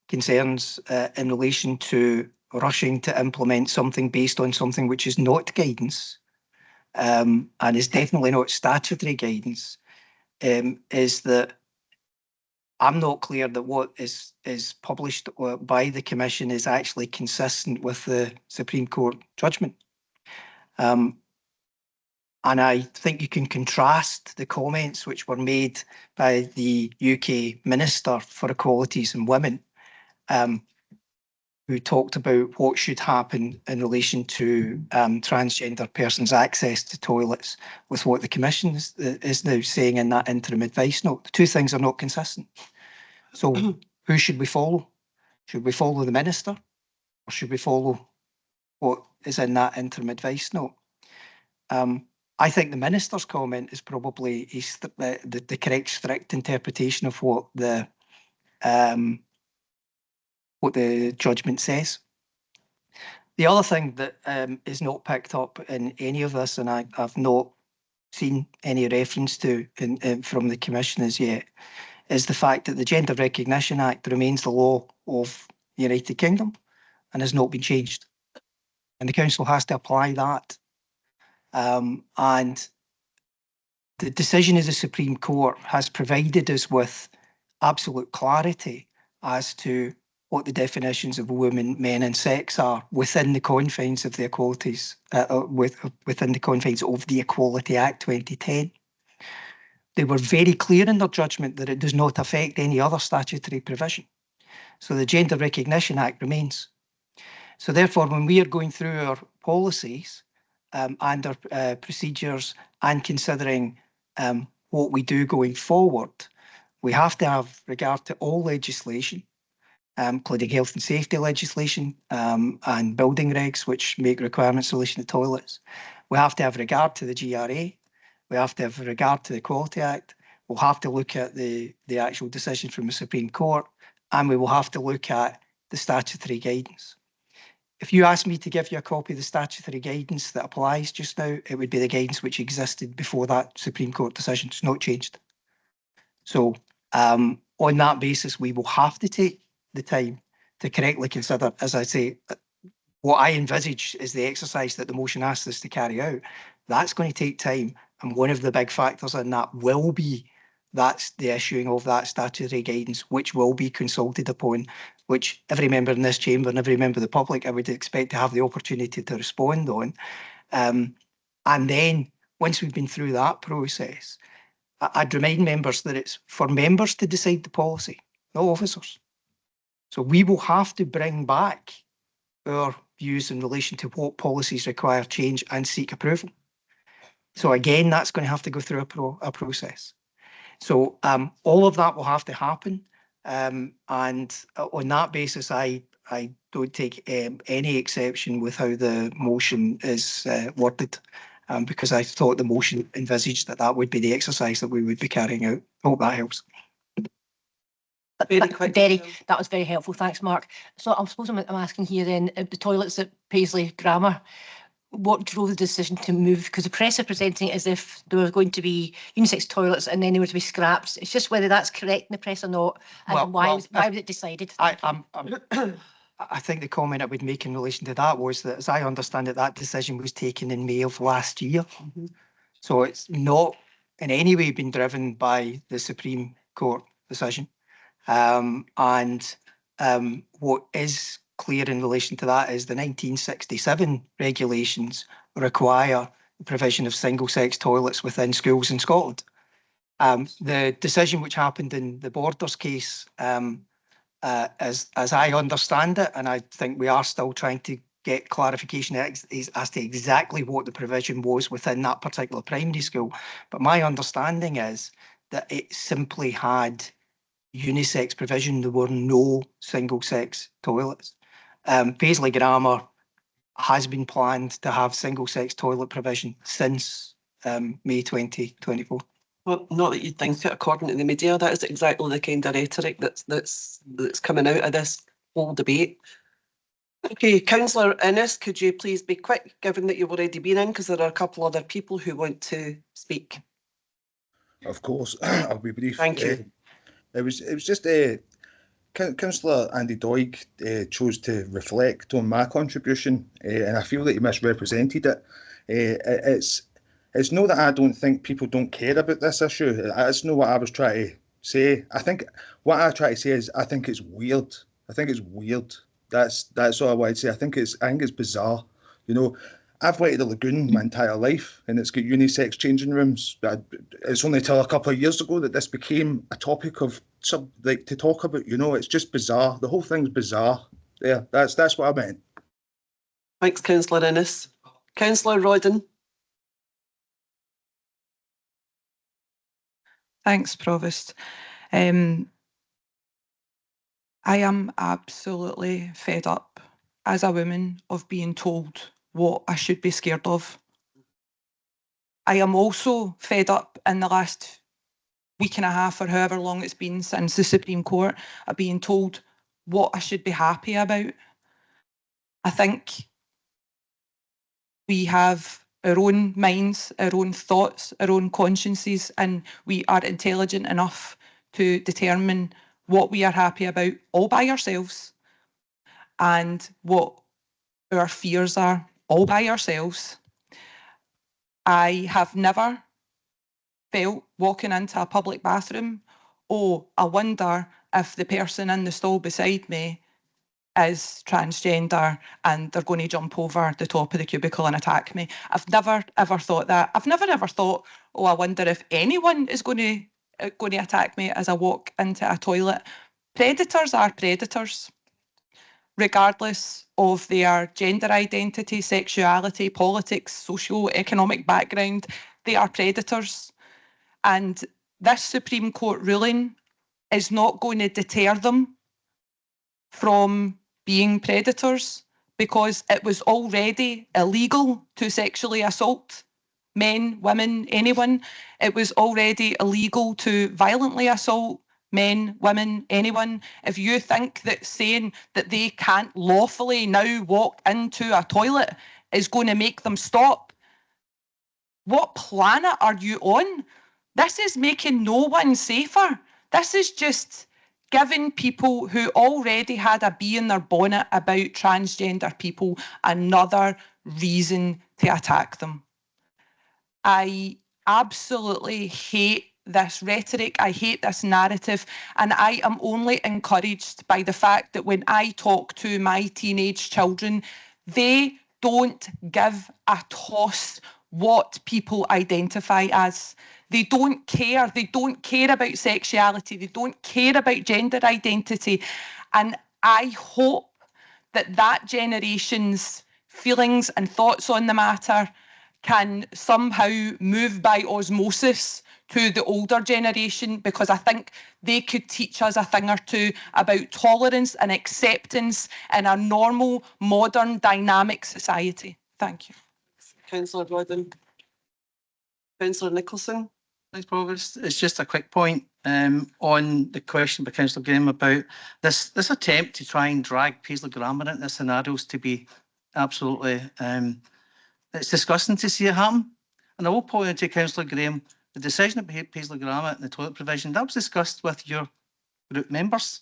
concerns in relation to rushing to implement something based on something which is not guidance, and is definitely not statutory guidance, is that I'm not clear that what is published by the Commission is actually consistent with the Supreme Court judgment. And I think you can contrast the comments which were made by the UK Minister for Equalities and Women, who talked about what should happen in relation to transgender persons' access to toilets with what the Commission is now saying in that interim advice note. The two things are not consistent. So who should we follow? Should we follow the Minister, or should we follow what is in that interim advice note? I think the Minister's comment is probably the correct, strict interpretation of what the judgment says. The other thing that is not picked up in any of this, and I've not seen any reference to from the Commission as yet, is the fact that the Gender Recognition Act remains the law of the United Kingdom and has not been changed. and the council has to apply that. And the decision of the Supreme Court has provided us with absolute clarity as to what the definitions of women, men and sex are within the confines of the equalities, within the confines of the Equality Act 2010. They were very clear in their judgment that it does not affect any other statutory provision. So the Gender Recognition Act remains. So therefore, when we are going through our policies and our procedures and considering what we do going forward, we have to have regard to all legislation, including health and safety legislation and building regs, which make requirements in relation to toilets. We have to have regard to the GRA. We have to have regard to the Equality Act. We'll have to look at the actual decision from the Supreme Court, and we will have to look at the statutory guidance. If you ask me to give you a copy of the statutory guidance that applies just now, it would be the guidance which existed before that Supreme Court decision. It's not changed. So on that basis, we will have to take the time to correctly consider, as I say, what I envisage is the exercise that the motion asks us to carry out. That's going to take time. And one of the big factors in that will be that's the issuing of that statutory guidance, which will be consulted upon, which every member in this chamber and every member of the public I would expect to have the opportunity to respond on. And then once we've been through that process, I'd remind members that it's for members to decide the policy, not officers. So we will have to bring back our views in relation to what policies require change and seek approval. So again, that's going to have to go through a process. So all of that will have to happen. And on that basis, I don't take any exception with how the motion is worded, because I thought the motion envisaged that would be the exercise that we would be carrying out. I hope that helps. That was very helpful. Thanks, Mark. So I suppose I'm asking here then, the toilets at Paisley Grammar, what drove the decision to move? Because the press are presenting it as if there were going to be unisex toilets and then they were to be scrapped. It's just whether that's correct in the press or not, and why was it decided? I think the comment I would make in relation to that was that, as I understand it, that decision was taken in May of last year. So it's not in any way been driven by the Supreme Court decision. What is clear in relation to that is the 1967 regulations require the provision of single-sex toilets within schools in Scotland. The decision which happened in the Borders case, as I understand it, and I think we are still trying to get clarification as to exactly what the provision was within that particular primary school. But my understanding is that it simply had unisex provision. There were no single-sex toilets. Paisley Grammar has been planned to have single-sex toilet provision since May 2024. Well, not that you'd think it, according to the media. That is exactly the kind of rhetoric that's coming out of this whole debate. Okay, Councillor Innes, could you please be quick, given that you've already been in, because there are a couple other people who want to speak. Of course, I'll be brief. Thank you. It was just Councillor Andy Doig chose to reflect on my contribution, and I feel that he misrepresented it. It's not that I don't think people don't care about this issue. That's not what I was trying to say. I think what I try to say is I think it's weird. I think it's weird. That's all I want to say. I think it's bizarre. You know, I've worked at the Lagoon my entire life, and it's got unisex changing rooms. It's only till a couple of years ago that this became a topic of to talk about. You know, it's just bizarre. The whole thing's bizarre. Yeah, that's what I meant. Thanks, Councillor Innes. Councillor Rodden. Thanks, Provost. I am absolutely fed up as a woman of being told what I should be scared of. I am also fed up in the last week and a half or however long it's been since the Supreme Court of being told what I should be happy about. I think we have our own minds, our own thoughts, our own consciences, and we are intelligent enough to determine what we are happy about all by ourselves and what our fears are all by ourselves. I have never felt walking into a public bathroom, oh, I wonder if the person in the stall beside me is transgender and they're going to jump over the top of the cubicle and attack me. I've never ever thought that. I've never ever thought, oh, I wonder if anyone is going to attack me as I walk into a toilet. Predators are predators, regardless of their gender identity, sexuality, politics, socio-economic background. They are predators. And this Supreme Court ruling is not going to deter them from being predators, because it was already illegal to sexually assault men, women, anyone. It was already illegal to violently assault men, women, anyone. If you think that saying that they can't lawfully now walk into a toilet is going to make them stop, what planet are you on? This is making no one safer. This is just giving people who already had a bee in their bonnet about transgender people another reason to attack them. I absolutely hate this rhetoric. I hate this narrative. And I am only encouraged by the fact that when I talk to my teenage children, they don't give a toss what people identify as. They don't care. They don't care about sexuality. They don't care about gender identity. And I hope that that generation's feelings and thoughts on the matter can somehow move by osmosis to the older generation, because I think they could teach us a thing or two about tolerance and acceptance in a normal, modern, dynamic society. Thank you. Councillor Rodden. Councillor Nicholson. Thanks, Provost. It's just a quick point on the question by Councillor Graham about this attempt to try and drag Paisley Grammar into scenarios to be absolutely, it's disgusting to see it happen. And I will point out to Councillor Graham, the decision about Paisley Grammar and the toilet provision, that was discussed with your group members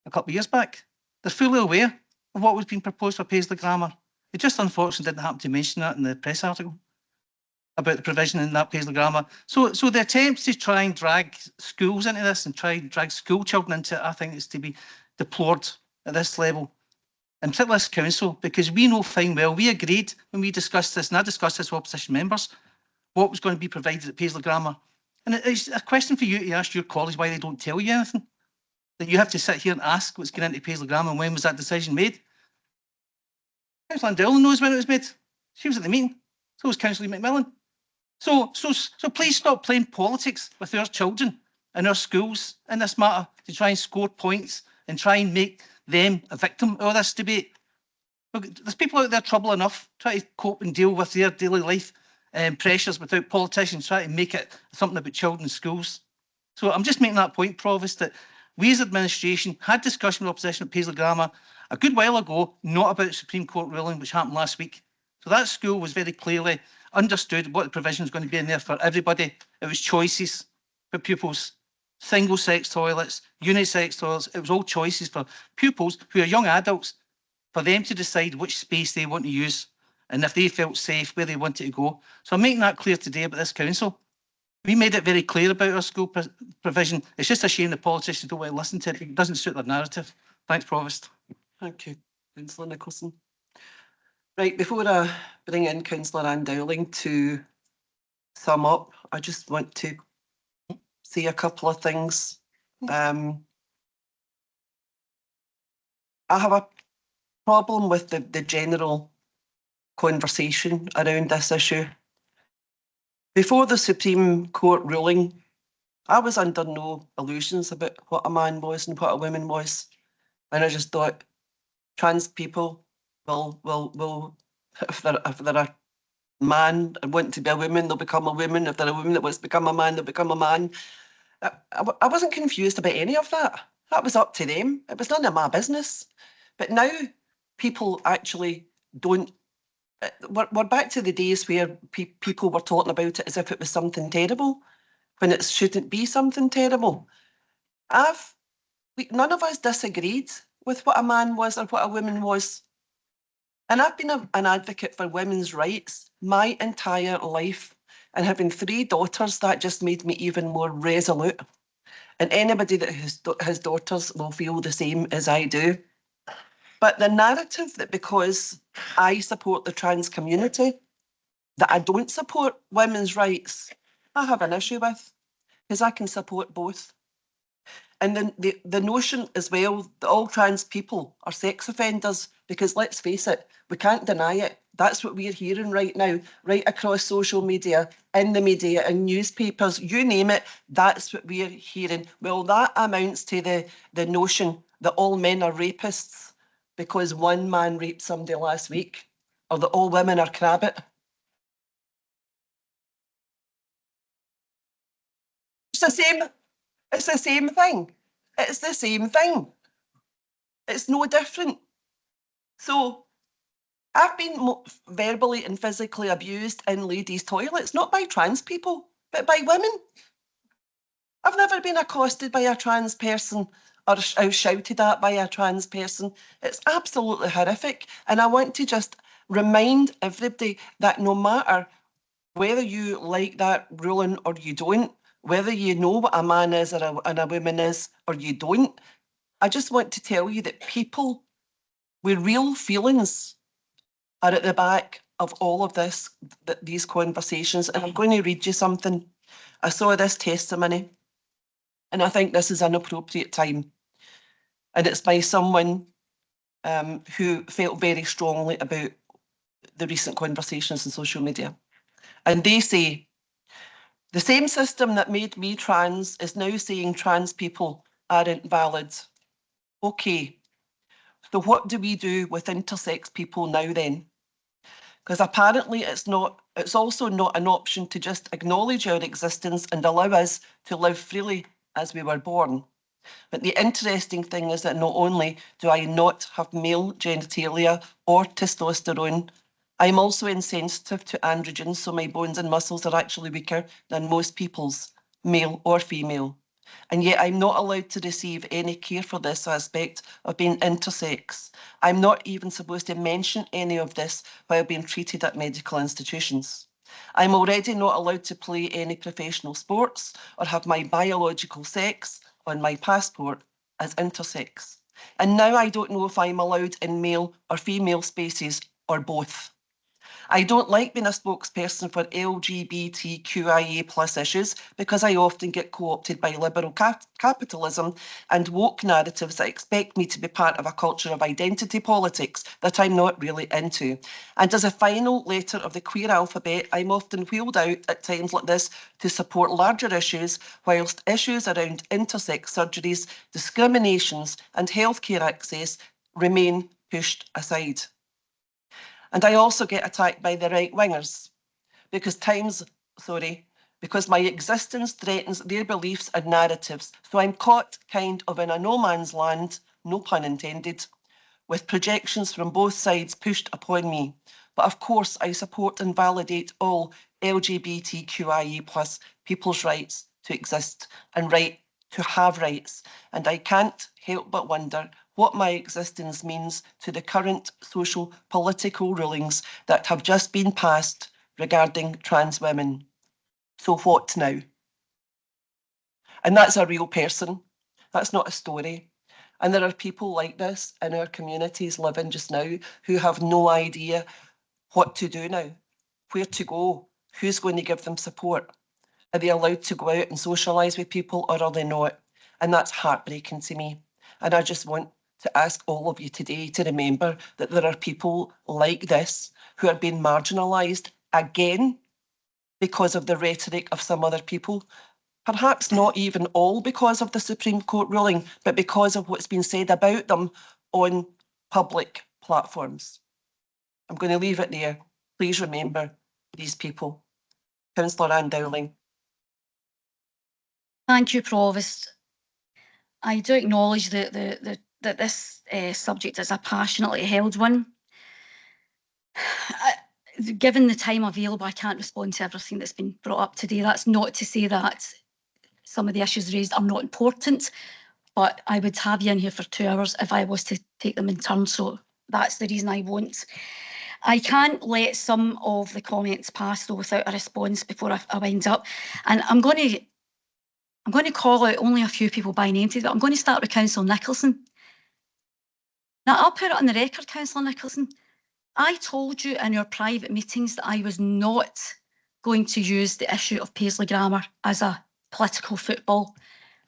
a couple of years back. They're fully aware of what was being proposed for Paisley Grammar. It just unfortunately didn't happen to mention that in the press article about the provision in that Paisley Grammar. So the attempts to try and drag schools into this and try and drag school children into it, I think is to be deplored at this level. And particularly this council, because we know fine well, we agreed when we discussed this, and I discussed this with opposition members, what was going to be provided at Paisley Grammar. And it's a question for you to ask your colleagues why they don't tell you anything. That you have to sit here and ask what's going into Paisley Grammar and when was that decision made. Councillor Ann-Dowling knows when it was made. She was at the meeting. So was Councillor McMillan. So please stop playing politics with our children and our schools in this matter to try and score points and try and make them a victim of this debate. Look, there's people out there trouble enough trying to cope and deal with their daily life pressures without politicians trying to make it something about children's schools. So I'm just making that point, Provost, that we as administration had discussion with opposition at Paisley Grammar a good while ago, not about the Supreme Court ruling, which happened last week. So that school was very clearly understood what the provision was going to be in there for everybody. It was choices for pupils, single-sex toilets, unisex toilets. It was all choices for pupils who are young adults, for them to decide which space they want to use and if they felt safe, where they wanted to go. So I'm making that clear today about this council. We made it very clear about our school provision. It's just a shame the politicians don't want to listen to it. It doesn't suit their narrative. Thanks, Provost. Thank you, Councillor Nicholson. Right, before I bring in Councillor Ann-Dowling to sum up, I just want to say a couple of things. I have a problem with the general conversation around this issue. Before the Supreme Court ruling, I was under no illusions about what a man was and what a woman was. And I just thought trans people will if they're a man and want to be a woman, they'll become a woman. If they're a woman that wants to become a man, they'll become a man. I wasn't confused about any of that. That was up to them. It was none of my business. But now people actually don't. We're back to the days where people were talking about it as if it was something terrible, when it shouldn't be something terrible. None of us disagreed with what a man was or what a woman was. And I've been an advocate for women's rights my entire life. And having 3 daughters, that just made me even more resolute. And anybody that has daughters will feel the same as I do. But the narrative that because I support the trans community, that I don't support women's rights, I have an issue with, because I can support both. And then the notion as well that all trans people are sex offenders, because let's face it, we can't deny it. That's what we're hearing right now, right across social media, in the media, in newspapers, you name it, that's what we're hearing. Well, that amounts to the notion that all men are rapists because one man raped somebody last week, or that all women are crabbit. It's the same thing. It's the same thing. It's no different. So I've been verbally and physically abused in ladies' toilets, not by trans people, but by women. I've never been accosted by a trans person or shouted at by a trans person. It's absolutely horrific. And I want to just remind everybody that no matter whether you like that ruling or you don't, whether you know what a man is or a woman is or you don't, I just want to tell you that people with real feelings are at the back of all of this, these conversations. And I'm going to read you something. I saw this testimony, and I think this is an appropriate time. And it's by someone who felt very strongly about the recent conversations on social media. And they say, the same system that made me trans is now saying trans people aren't valid. Okay, so what do we do with intersex people now then? Because apparently it's also not an option to just acknowledge our existence and allow us to live freely as we were born. But the interesting thing is that not only do I not have male genitalia or testosterone, I'm also insensitive to androgens, so my bones and muscles are actually weaker than most people's, male or female. And yet I'm not allowed to receive any care for this aspect of being intersex. I'm not even supposed to mention any of this while being treated at medical institutions. I'm already not allowed to play any professional sports or have my biological sex on my passport as intersex. And now I don't know if I'm allowed in male or female spaces or both. I don't like being a spokesperson for LGBTQIA+ issues because I often get co-opted by liberal capitalism and woke narratives that expect me to be part of a culture of identity politics that I'm not really into. And as a final letter of the queer alphabet, I'm often wheeled out at times like this to support larger issues, whilst issues around intersex surgeries, discriminations and healthcare access remain pushed aside. And I also get attacked by the right wingers because my existence threatens their beliefs and narratives. So I'm caught kind of in a no man's land, no pun intended, with projections from both sides pushed upon me. But of course, I support and validate all LGBTQIA+ people's rights to exist and right to have rights. And I can't help but wonder what my existence means to the current social political rulings that have just been passed regarding trans women. So what now? And that's a real person. That's not a story. And there are people like this in our communities living just now who have no idea what to do now, where to go, who's going to give them support. Are they allowed to go out and socialise with people or are they not? And that's heartbreaking to me. And I just want to ask all of you today to remember that there are people like this who are being marginalised again because of the rhetoric of some other people. Perhaps not even all because of the Supreme Court ruling, but because of what's been said about them on public platforms. I'm going to leave it there. Please remember these people. Councillor Ann-Dowling. Thank you, Provost. I do acknowledge that this subject is a passionately held one. Given the time available, I can't respond to everything that's been brought up today. That's not to say that some of the issues raised are not important, but I would have you in here for 2 hours if I was to take them in turn. So that's the reason I won't. I can't let some of the comments pass though without a response before I wind up. And I'm going to call out only a few people by name today. I'm going to start with Councillor Nicholson. Now, I'll put it on the record, Councillor Nicholson. I told you in your private meetings that I was not going to use the issue of Paisley Grammar as a political football.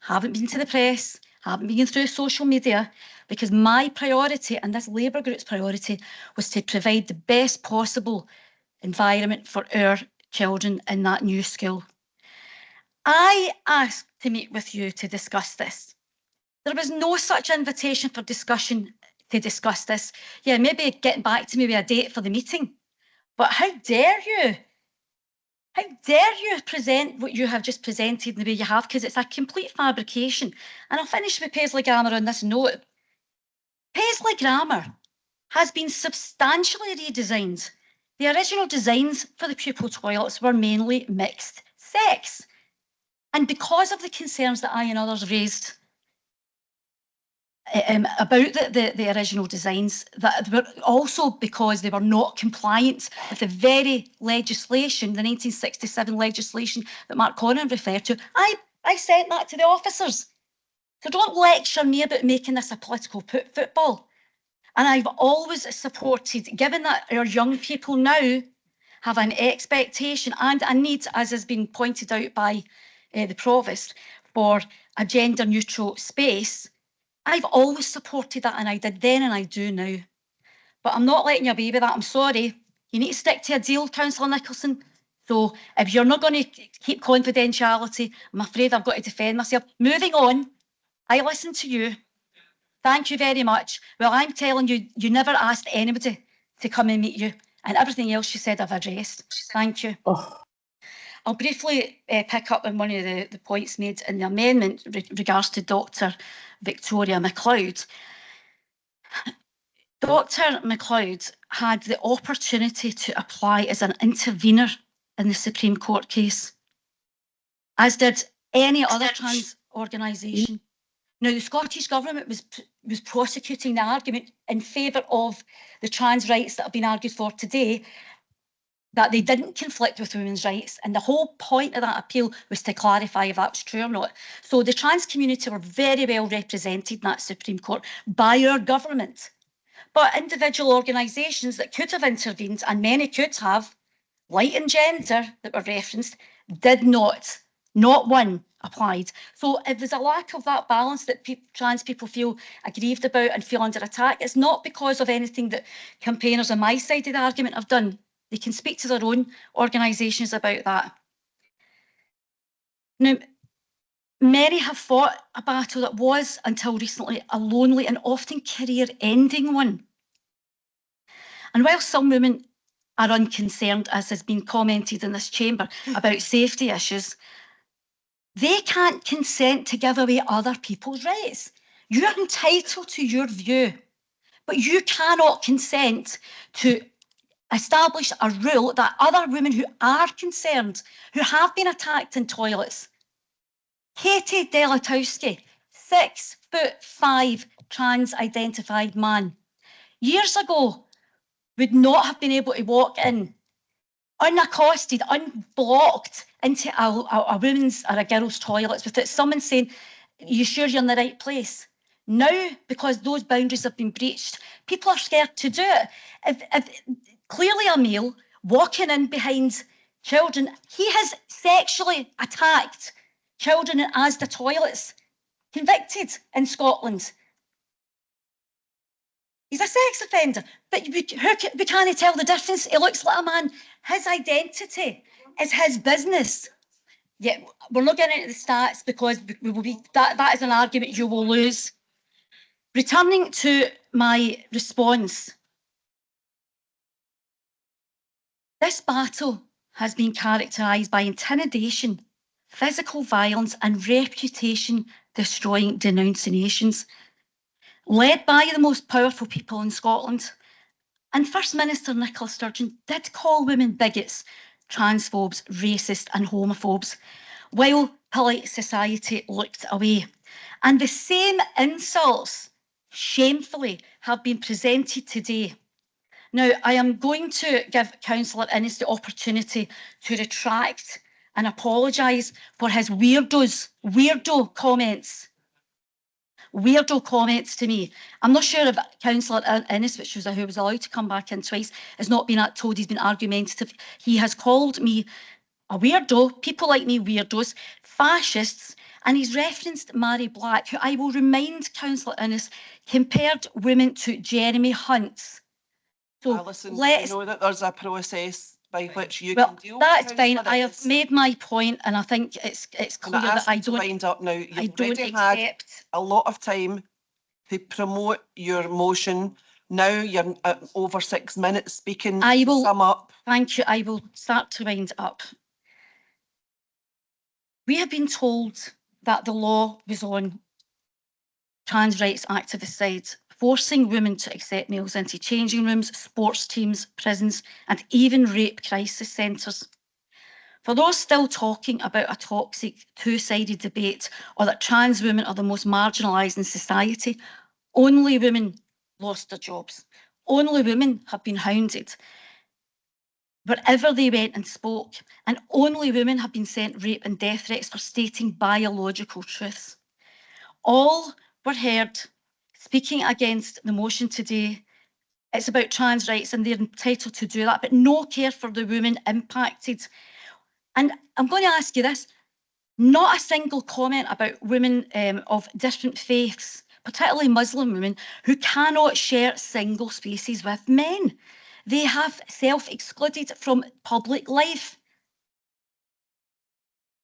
Haven't been to the press, haven't been through social media, because my priority and this Labour group's priority was to provide the best possible environment for our children in that new school. I asked to meet with you to discuss this. There was no such invitation for discussion to discuss this. Yeah, maybe getting back to me with a date for the meeting. But how dare you? How dare you present what you have just presented in the way you have, because it's a complete fabrication. And I'll finish with Paisley Grammar on this note. Paisley Grammar has been substantially redesigned. The original designs for the pupil toilets were mainly mixed sex. And because of the concerns that I and others raised about the original designs, that were also because they were not compliant with the very legislation, the 1967 legislation that Mark Conran referred to, I sent that to the officers. So don't lecture me about making this a political football. And I've always supported, given that our young people now have an expectation and a need, as has been pointed out by the Provost, for a gender neutral space, I've always supported that, and I did then and I do now. But I'm not letting you away with that, I'm sorry. You need to stick to a deal, Councillor Nicholson. So if you're not going to keep confidentiality, I'm afraid I've got to defend myself. Moving on, I listened to you. Thank you very much. Well, I'm telling you, you never asked anybody to come and meet you, and everything else you said I've addressed. Thank you. I'll briefly pick up on one of the points made in the amendment regards to Dr. Victoria MacLeod. Dr. MacLeod had the opportunity to apply as an intervener in the Supreme Court case, as did any other trans organisation. Now, the Scottish Government was prosecuting the argument in favour of the trans rights that have been argued for today, that they didn't conflict with women's rights. And the whole point of that appeal was to clarify if that was true or not. So the trans community were very well represented in that Supreme Court by our government. But individual organisations that could have intervened, and many could have, light and gender that were referenced, did not. Not one applied. So if there's a lack of that balance that trans people feel aggrieved about and feel under attack, it's not because of anything that campaigners on my side of the argument have done. They can speak to their own organisations about that. Now, many have fought a battle that was, until recently, a lonely and often career-ending one. And while some women are unconcerned, as has been commented in this chamber, about safety issues, they can't consent to give away other people's rights. You're entitled to your view, but you cannot consent to establish a rule that other women who are concerned, who have been attacked in toilets. Katie Delatowski, 6'5" trans-identified man, years ago would not have been able to walk in unaccosted, unblocked into a women's or a girl's toilets without someone saying, "Are you sure you're in the right place?" Now, because those boundaries have been breached, people are scared to do it. If clearly a male walking in behind children, he has sexually attacked children in Asda toilets, convicted in Scotland. He's a sex offender, but we can't tell the difference. He looks like a man. His identity is his business. Yet we're not getting into the stats because we will be that is an argument you will lose. Returning to my response, this battle has been characterised by intimidation, physical violence, and reputation-destroying denunciations, led by the most powerful people in Scotland. And First Minister Nicola Sturgeon did call women bigots, transphobes, racist and homophobes, while polite society looked away. And the same insults shamefully have been presented today. Now, I am going to give Councillor Innes the opportunity to retract and apologise for his weirdo comments. Weirdo comments to me. I'm not sure if Councillor Innes, who was allowed to come back in twice, has not been told he's been argumentative. He has called me a weirdo, people like me weirdos, fascists, and he's referenced Mary Black, who I will remind Councillor Innes compared women to Jeremy Hunts. So Alison, let's. you know that there's a process by which you Well, can deal that's with fine. Councillor I have Innes. made my point, and I think it's And I clear that ask I you to don't. wind up now. I You've don't already had accept. a lot of time to promote your motion. Now you're at over 6 minutes speaking. I will sum up. Thank you. I will start to wind up. We have been told that the law was on trans rights activist side, forcing women to accept males into changing rooms, sports teams, prisons, and even rape crisis centres. For those still talking about a toxic two-sided debate or that trans women are the most marginalised in society, only women lost their jobs. Only women have been hounded wherever they went and spoke, and only women have been sent rape and death threats for stating biological truths. All were heard speaking against the motion today. It's about trans rights and they're entitled to do that, but no care for the women impacted. And I'm going to ask you this, not a single comment about women of different faiths, particularly Muslim women, who cannot share single spaces with men. They have self-excluded from public life.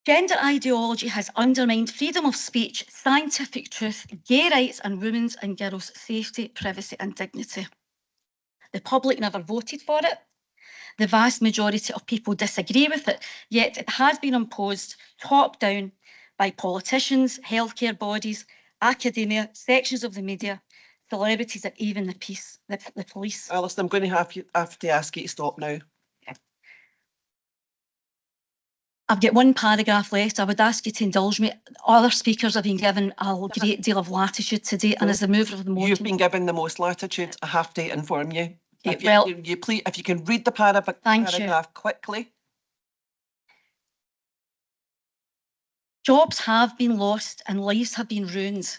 Gender ideology has undermined freedom of speech, scientific truth, gay rights, and women's and girls' safety, privacy, and dignity. The public never voted for it. The vast majority of people disagree with it, yet it has been imposed top down by politicians, healthcare bodies, academia, sections of the media, celebrities, and even the police. Alison, I'm going to have to ask you to stop now. I've got one paragraph left. I would ask you to indulge me. Other speakers have been given a great deal of latitude today, and as the mover of the motion, You've been given the most latitude. I have to inform you. Okay, If you can read the paragraph quickly. Jobs have been lost and lives have been ruined,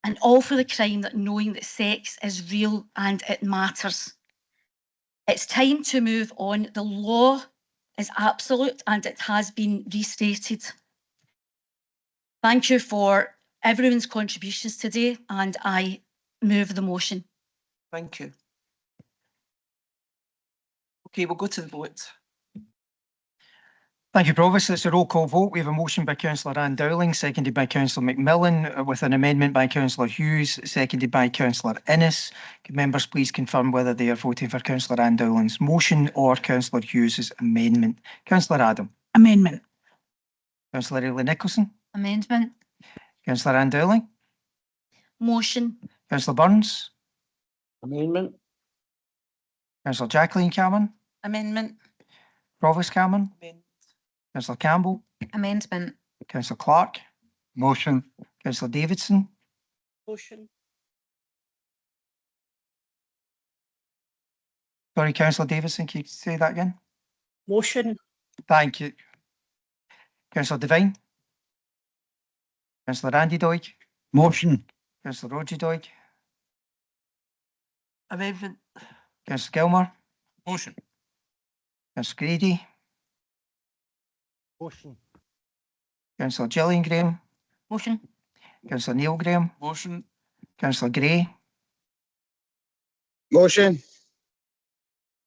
and all for the crime that knowing that sex is real and it matters. It's time to move on. The law is absolute and it has been restated. Thank you for everyone's contributions today, and I move the motion. Thank you. Okay, we'll go to the vote. Thank you, Provost. It's a roll call vote. We have a motion by Councillor Ann-Dowling, seconded by Councillor McMillan, with an amendment by Councillor Hughes, seconded by Councillor Innes. Could members please confirm whether they are voting for Councillor Ann-Dowling's motion or Councillor Hughes's amendment? Councillor Adam. Amendment. Councillor Aileen Nicholson. Amendment. Councillor Ann-Dowling. Motion. Councillor Burns. Amendment. Councillor Jacqueline Cameron. Amendment. Provost Cameron. Amendment. Councillor Campbell. Amendment. Councillor Clark. Motion. Councillor Davidson. Motion. Sorry, Councillor Davidson, can you say that again? Motion. Thank you. Councillor Devine. Councillor Andy Doig. Motion. Councillor Roger Doig. Amendment. Councillor Gilmour. Motion. Councillor Grady. Motion. Councillor Gillian Graham. Motion. Councillor Neil Graham. Motion. Councillor Gray. Motion.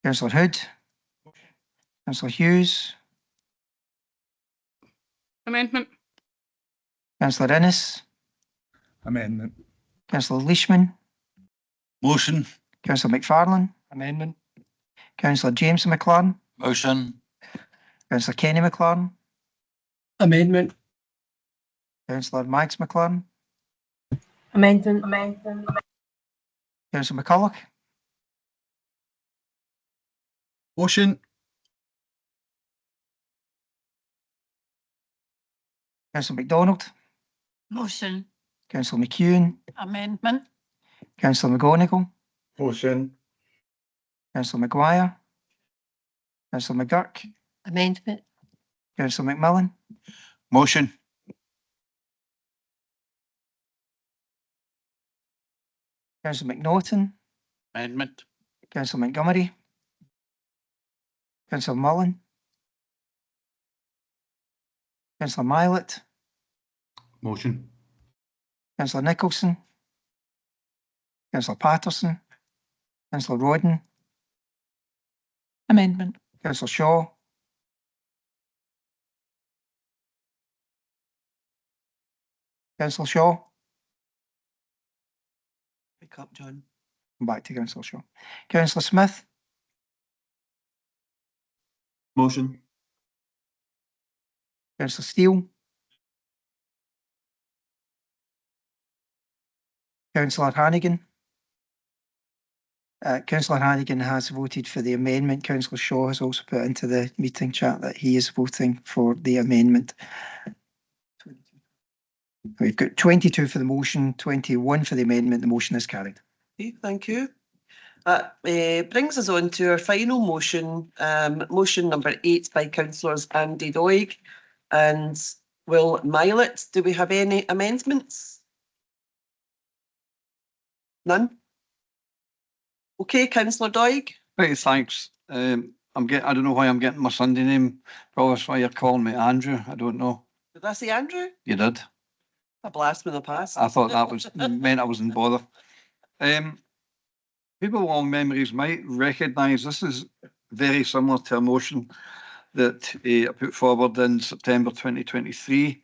Councillor Hood. Councillor Hughes. Amendment. Councillor Innes. Amendment. Councillor Leishman. Motion. Councillor McFarlane. Amendment. Councillor James McLaren. Motion. Councillor Kenny McLaren. Amendment. Councillor Mags McLaren. Amendment. Councillor McCulloch. Motion. Councillor MacDonald. Motion. Councillor McEwen. Amendment. Councillor McGonigal, Motion. Councillor Maguire, Councillor McGurk, Amendment. Councillor McMillan, Motion. Councillor McNaughton, Amendment. Councillor Montgomery, Councillor Mullen, Councillor Milet, Motion. Councillor Nicholson, Councillor Patterson, Councillor Rodden, Amendment. Councillor Shaw, Councillor Shaw. Pick up, John. Back to Councillor Shaw. Councillor Smith, Motion. Councillor Steele, Councillor Hannigan. Councillor Hannigan has voted for the amendment. Councillor Shaw has also put into the meeting chat that he is voting for the amendment. We've got 22 for the motion, 21 for the amendment. The motion is carried. Okay, thank you. That brings us on to our final motion, motion number 8 by Councillors Doig and Will Milet. Do we have any amendments? None? Okay, Councillor Doig. Right, thanks. I don't know why I'm getting my Sunday name. Probably why you're calling me Andrew. I don't know. Did I say Andrew? You did. A blast from the past. I thought that was meant I wasn't bothered. People with long memories might recognise this is very similar to a motion that I put forward in September 2023,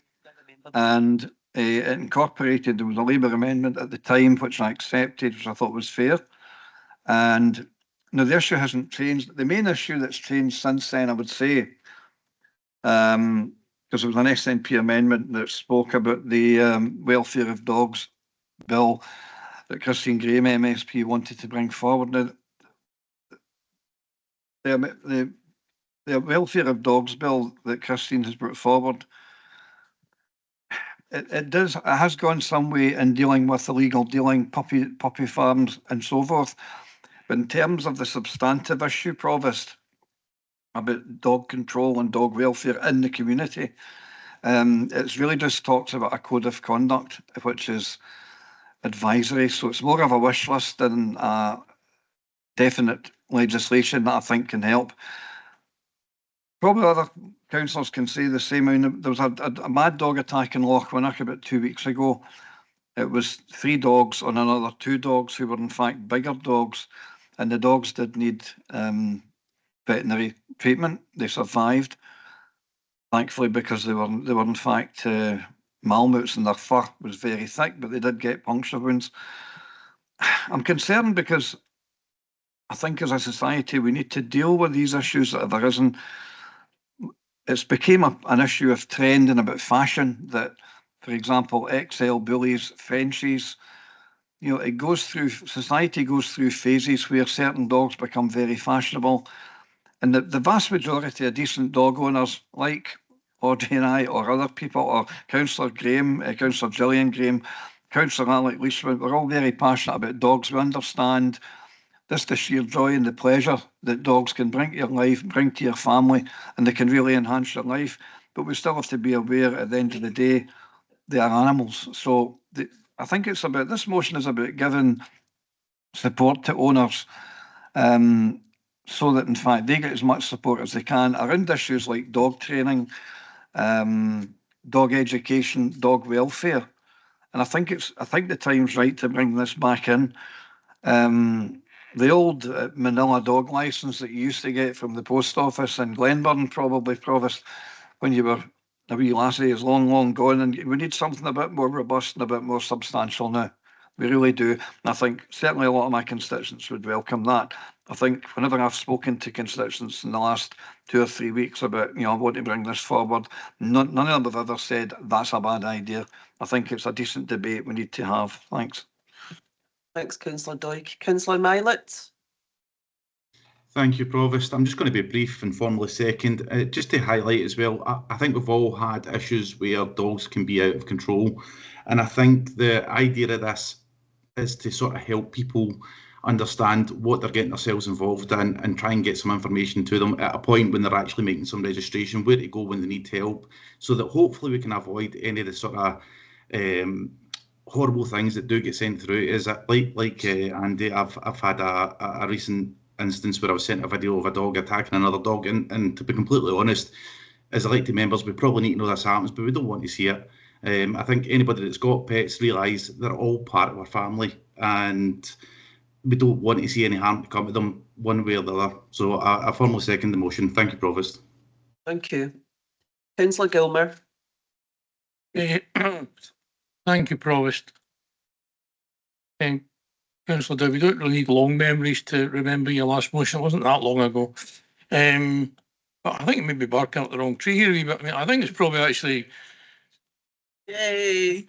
and it incorporated, there was a Labour amendment at the time which I accepted, which I thought was fair. And now the issue hasn't changed. The main issue that's changed since then, I would say, because there was an SNP amendment that spoke about the welfare of dogs bill that Christine Graham, MSP, wanted to bring forward. Now, the welfare of dogs bill that Christine has brought forward, it has gone some way in dealing with illegal dealing, puppy farms and so forth. But in terms of the substantive issue, Provost, about dog control and dog welfare in the community, it's really just talks about a code of conduct, which is advisory. So it's more of a wish list than definite legislation that I think can help. Probably other councillors can say the same. I mean, there was a mad dog attack in Lochwinnock about 2 weeks ago. It was 3 dogs on another 2 dogs who were in fact bigger dogs, and the dogs did need veterinary treatment. They survived, thankfully, because they were in fact Malamutes and their fur was very thick, but they did get puncture wounds. I'm concerned because I think as a society we need to deal with these issues that have arisen. It's became an issue of trend and about fashion that, for example, XL bullies, Frenchies, you know, it goes through, society goes through phases where certain dogs become very fashionable. And the vast majority of decent dog owners, like Audrey and I, or other people, or Councillor Graham, Councillor Gillian Graham, Councillor Alec Leishman, we're all very passionate about dogs. We understand this the sheer joy and the pleasure that dogs can bring to your life, bring to your family, and they can really enhance your life. But we still have to be aware at the end of the day, they are animals. So I think it's about, this motion is about giving support to owners so that in fact they get as much support as they can around issues like dog training, dog education, dog welfare. And I think the time's right to bring this back in. The old Manila dog licence that you used to get from the post office in Glenburn, probably, Provost, when you were a wee lassie, is long, long gone, and we need something a bit more robust and a bit more substantial now. We really do. And I think certainly a lot of my constituents would welcome that. I think whenever I've spoken to constituents in the last 2 or 3 weeks about, you know, I want to bring this forward, none of them have ever said that's a bad idea. I think it's a decent debate we need to have. Thanks. Thanks, Councillor Doig. Councillor Milet. Thank you, Provost. I'm just going to be brief and formally second. Just to highlight as well, I think we've all had issues where dogs can be out of control. And I think the idea of this is to sort of help people understand what they're getting themselves involved in and try and get some information to them at a point when they're actually making some registration, where to go when they need help, so that hopefully we can avoid any of the sort of horrible things that do get sent through. Is that like Andy, I've had a recent instance where I was sent a video of a dog attacking another dog, and to be completely honest, as elected members, we probably need to know this happens, but we don't want to see it. I think anybody that's got pets realise they're all part of our family, and we don't want to see any harm to come to them one way or the other. So I formally second the motion. Thank you, Provost. Thank you. Councillor Gilmour. Thank you, Provost. And Councillor Doig, we don't really need long memories to remember your last motion. It wasn't that long ago. But I think it may be barking up the wrong tree here a wee bit. I mean, I think it's probably actually. Yay!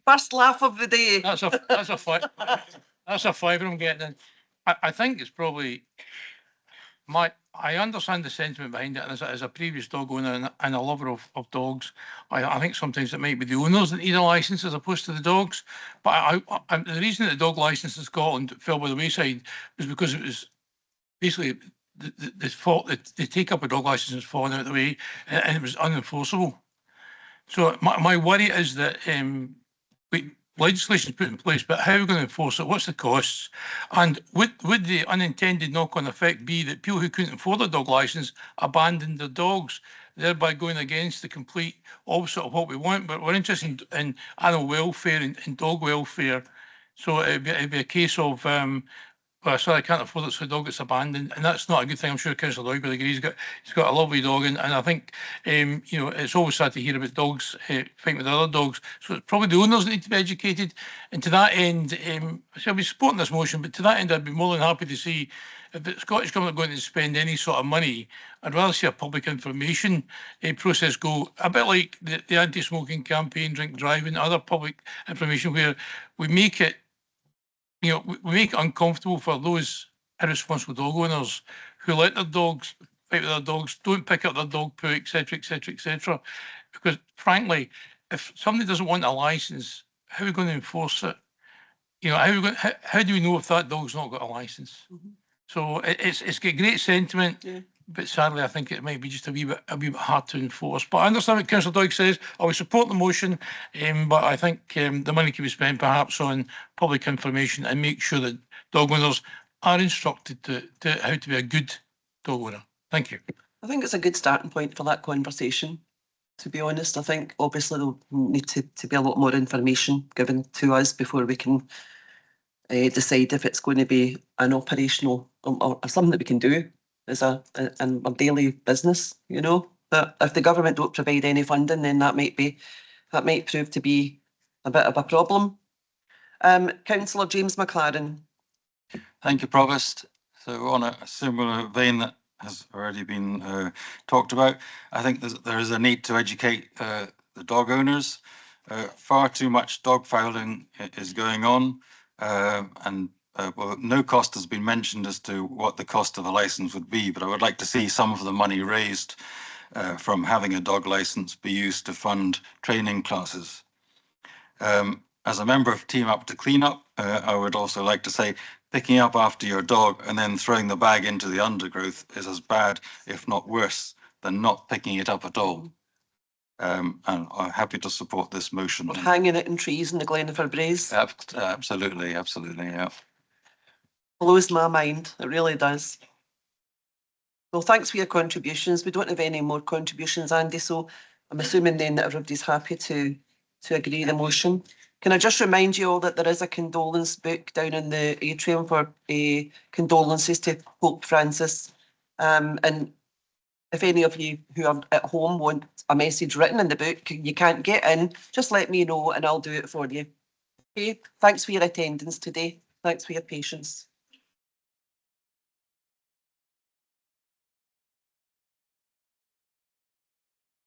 First laugh of the day. That's a fiver I'm getting in. I think it's probably I understand the sentiment behind it, and as a previous dog owner and a lover of dogs, I think sometimes it might be the owners that need a licence as opposed to the dogs. But the reason that the dog licence in Scotland fell by the wayside was because it was basically the fault that they take up a dog licence is falling out of the way, and it was unenforceable. So my worry is that legislation is put in place, but how are we going to enforce it? What's the costs? And would the unintended knock-on effect be that people who couldn't afford a dog licence abandoned their dogs, thereby going against the complete opposite of what we want? But we're interested in animal welfare and dog welfare. So it'd be a case of well, sorry, I can't afford it, so the dog gets abandoned, and that's not a good thing. I'm sure Councillor Doig will agree. He's got a lovely dog, and I think you know, it's always sad to hear about dogs fighting with other dogs. So it's probably the owners that need to be educated. And to that end, so I'll be supporting this motion, but to that end, I'd be more than happy to see if the Scottish Government are going to spend any sort of money, I'd rather see a public information process go a bit like the anti-smoking campaign, drink driving, other public information where we make it. You know, we make it uncomfortable for those irresponsible dog owners who let their dogs fight with their dogs, don't pick up their dog poo, etc., etc., etc. Because frankly, if somebody doesn't want a licence, how are we going to enforce it? You know, how do we know if that dog's not got a licence? So it's got great sentiment, but sadly I think it might be just a wee bit hard to enforce. But I understand what Councillor Doig says. I will support the motion, but I think the money can be spent perhaps on public information and make sure that dog owners are instructed to how to be a good dog owner. Thank you. I think it's a good starting point for that conversation. To be honest, I think obviously there'll need to be a lot more information given to us before we can decide if it's going to be an operational or something that we can do as a daily business, you know. But if the government don't provide any funding, then that might prove to be a bit of a problem. Councillor James McLaren. Thank you, Provost. So on a similar vein that has already been talked about, I think there is a need to educate the dog owners. Far too much dog fouling is going on, and well, no cost has been mentioned as to what the cost of a license would be, but I would like to see some of the money raised from having a dog license be used to fund training classes. As a member of Team Up to Clean Up, I would also like to say picking up after your dog and then throwing the bag into the undergrowth is as bad, if not worse, than not picking it up at all. And I'm happy to support this motion. Or hanging it in trees in the Glenford Braes. Absolutely, absolutely, yeah. Blows my mind, it really does. Well, thanks for your contributions. We don't have any more contributions, Andy, so I'm assuming then that everybody's happy to agree the motion. Can I just remind you all that there is a condolence book down in the atrium for condolences to Pope Francis. And if any of you who are at home want a message written in the book, you can't get in, just let me know and I'll do it for you. Okay, thanks for your attendance today. Thanks for your patience.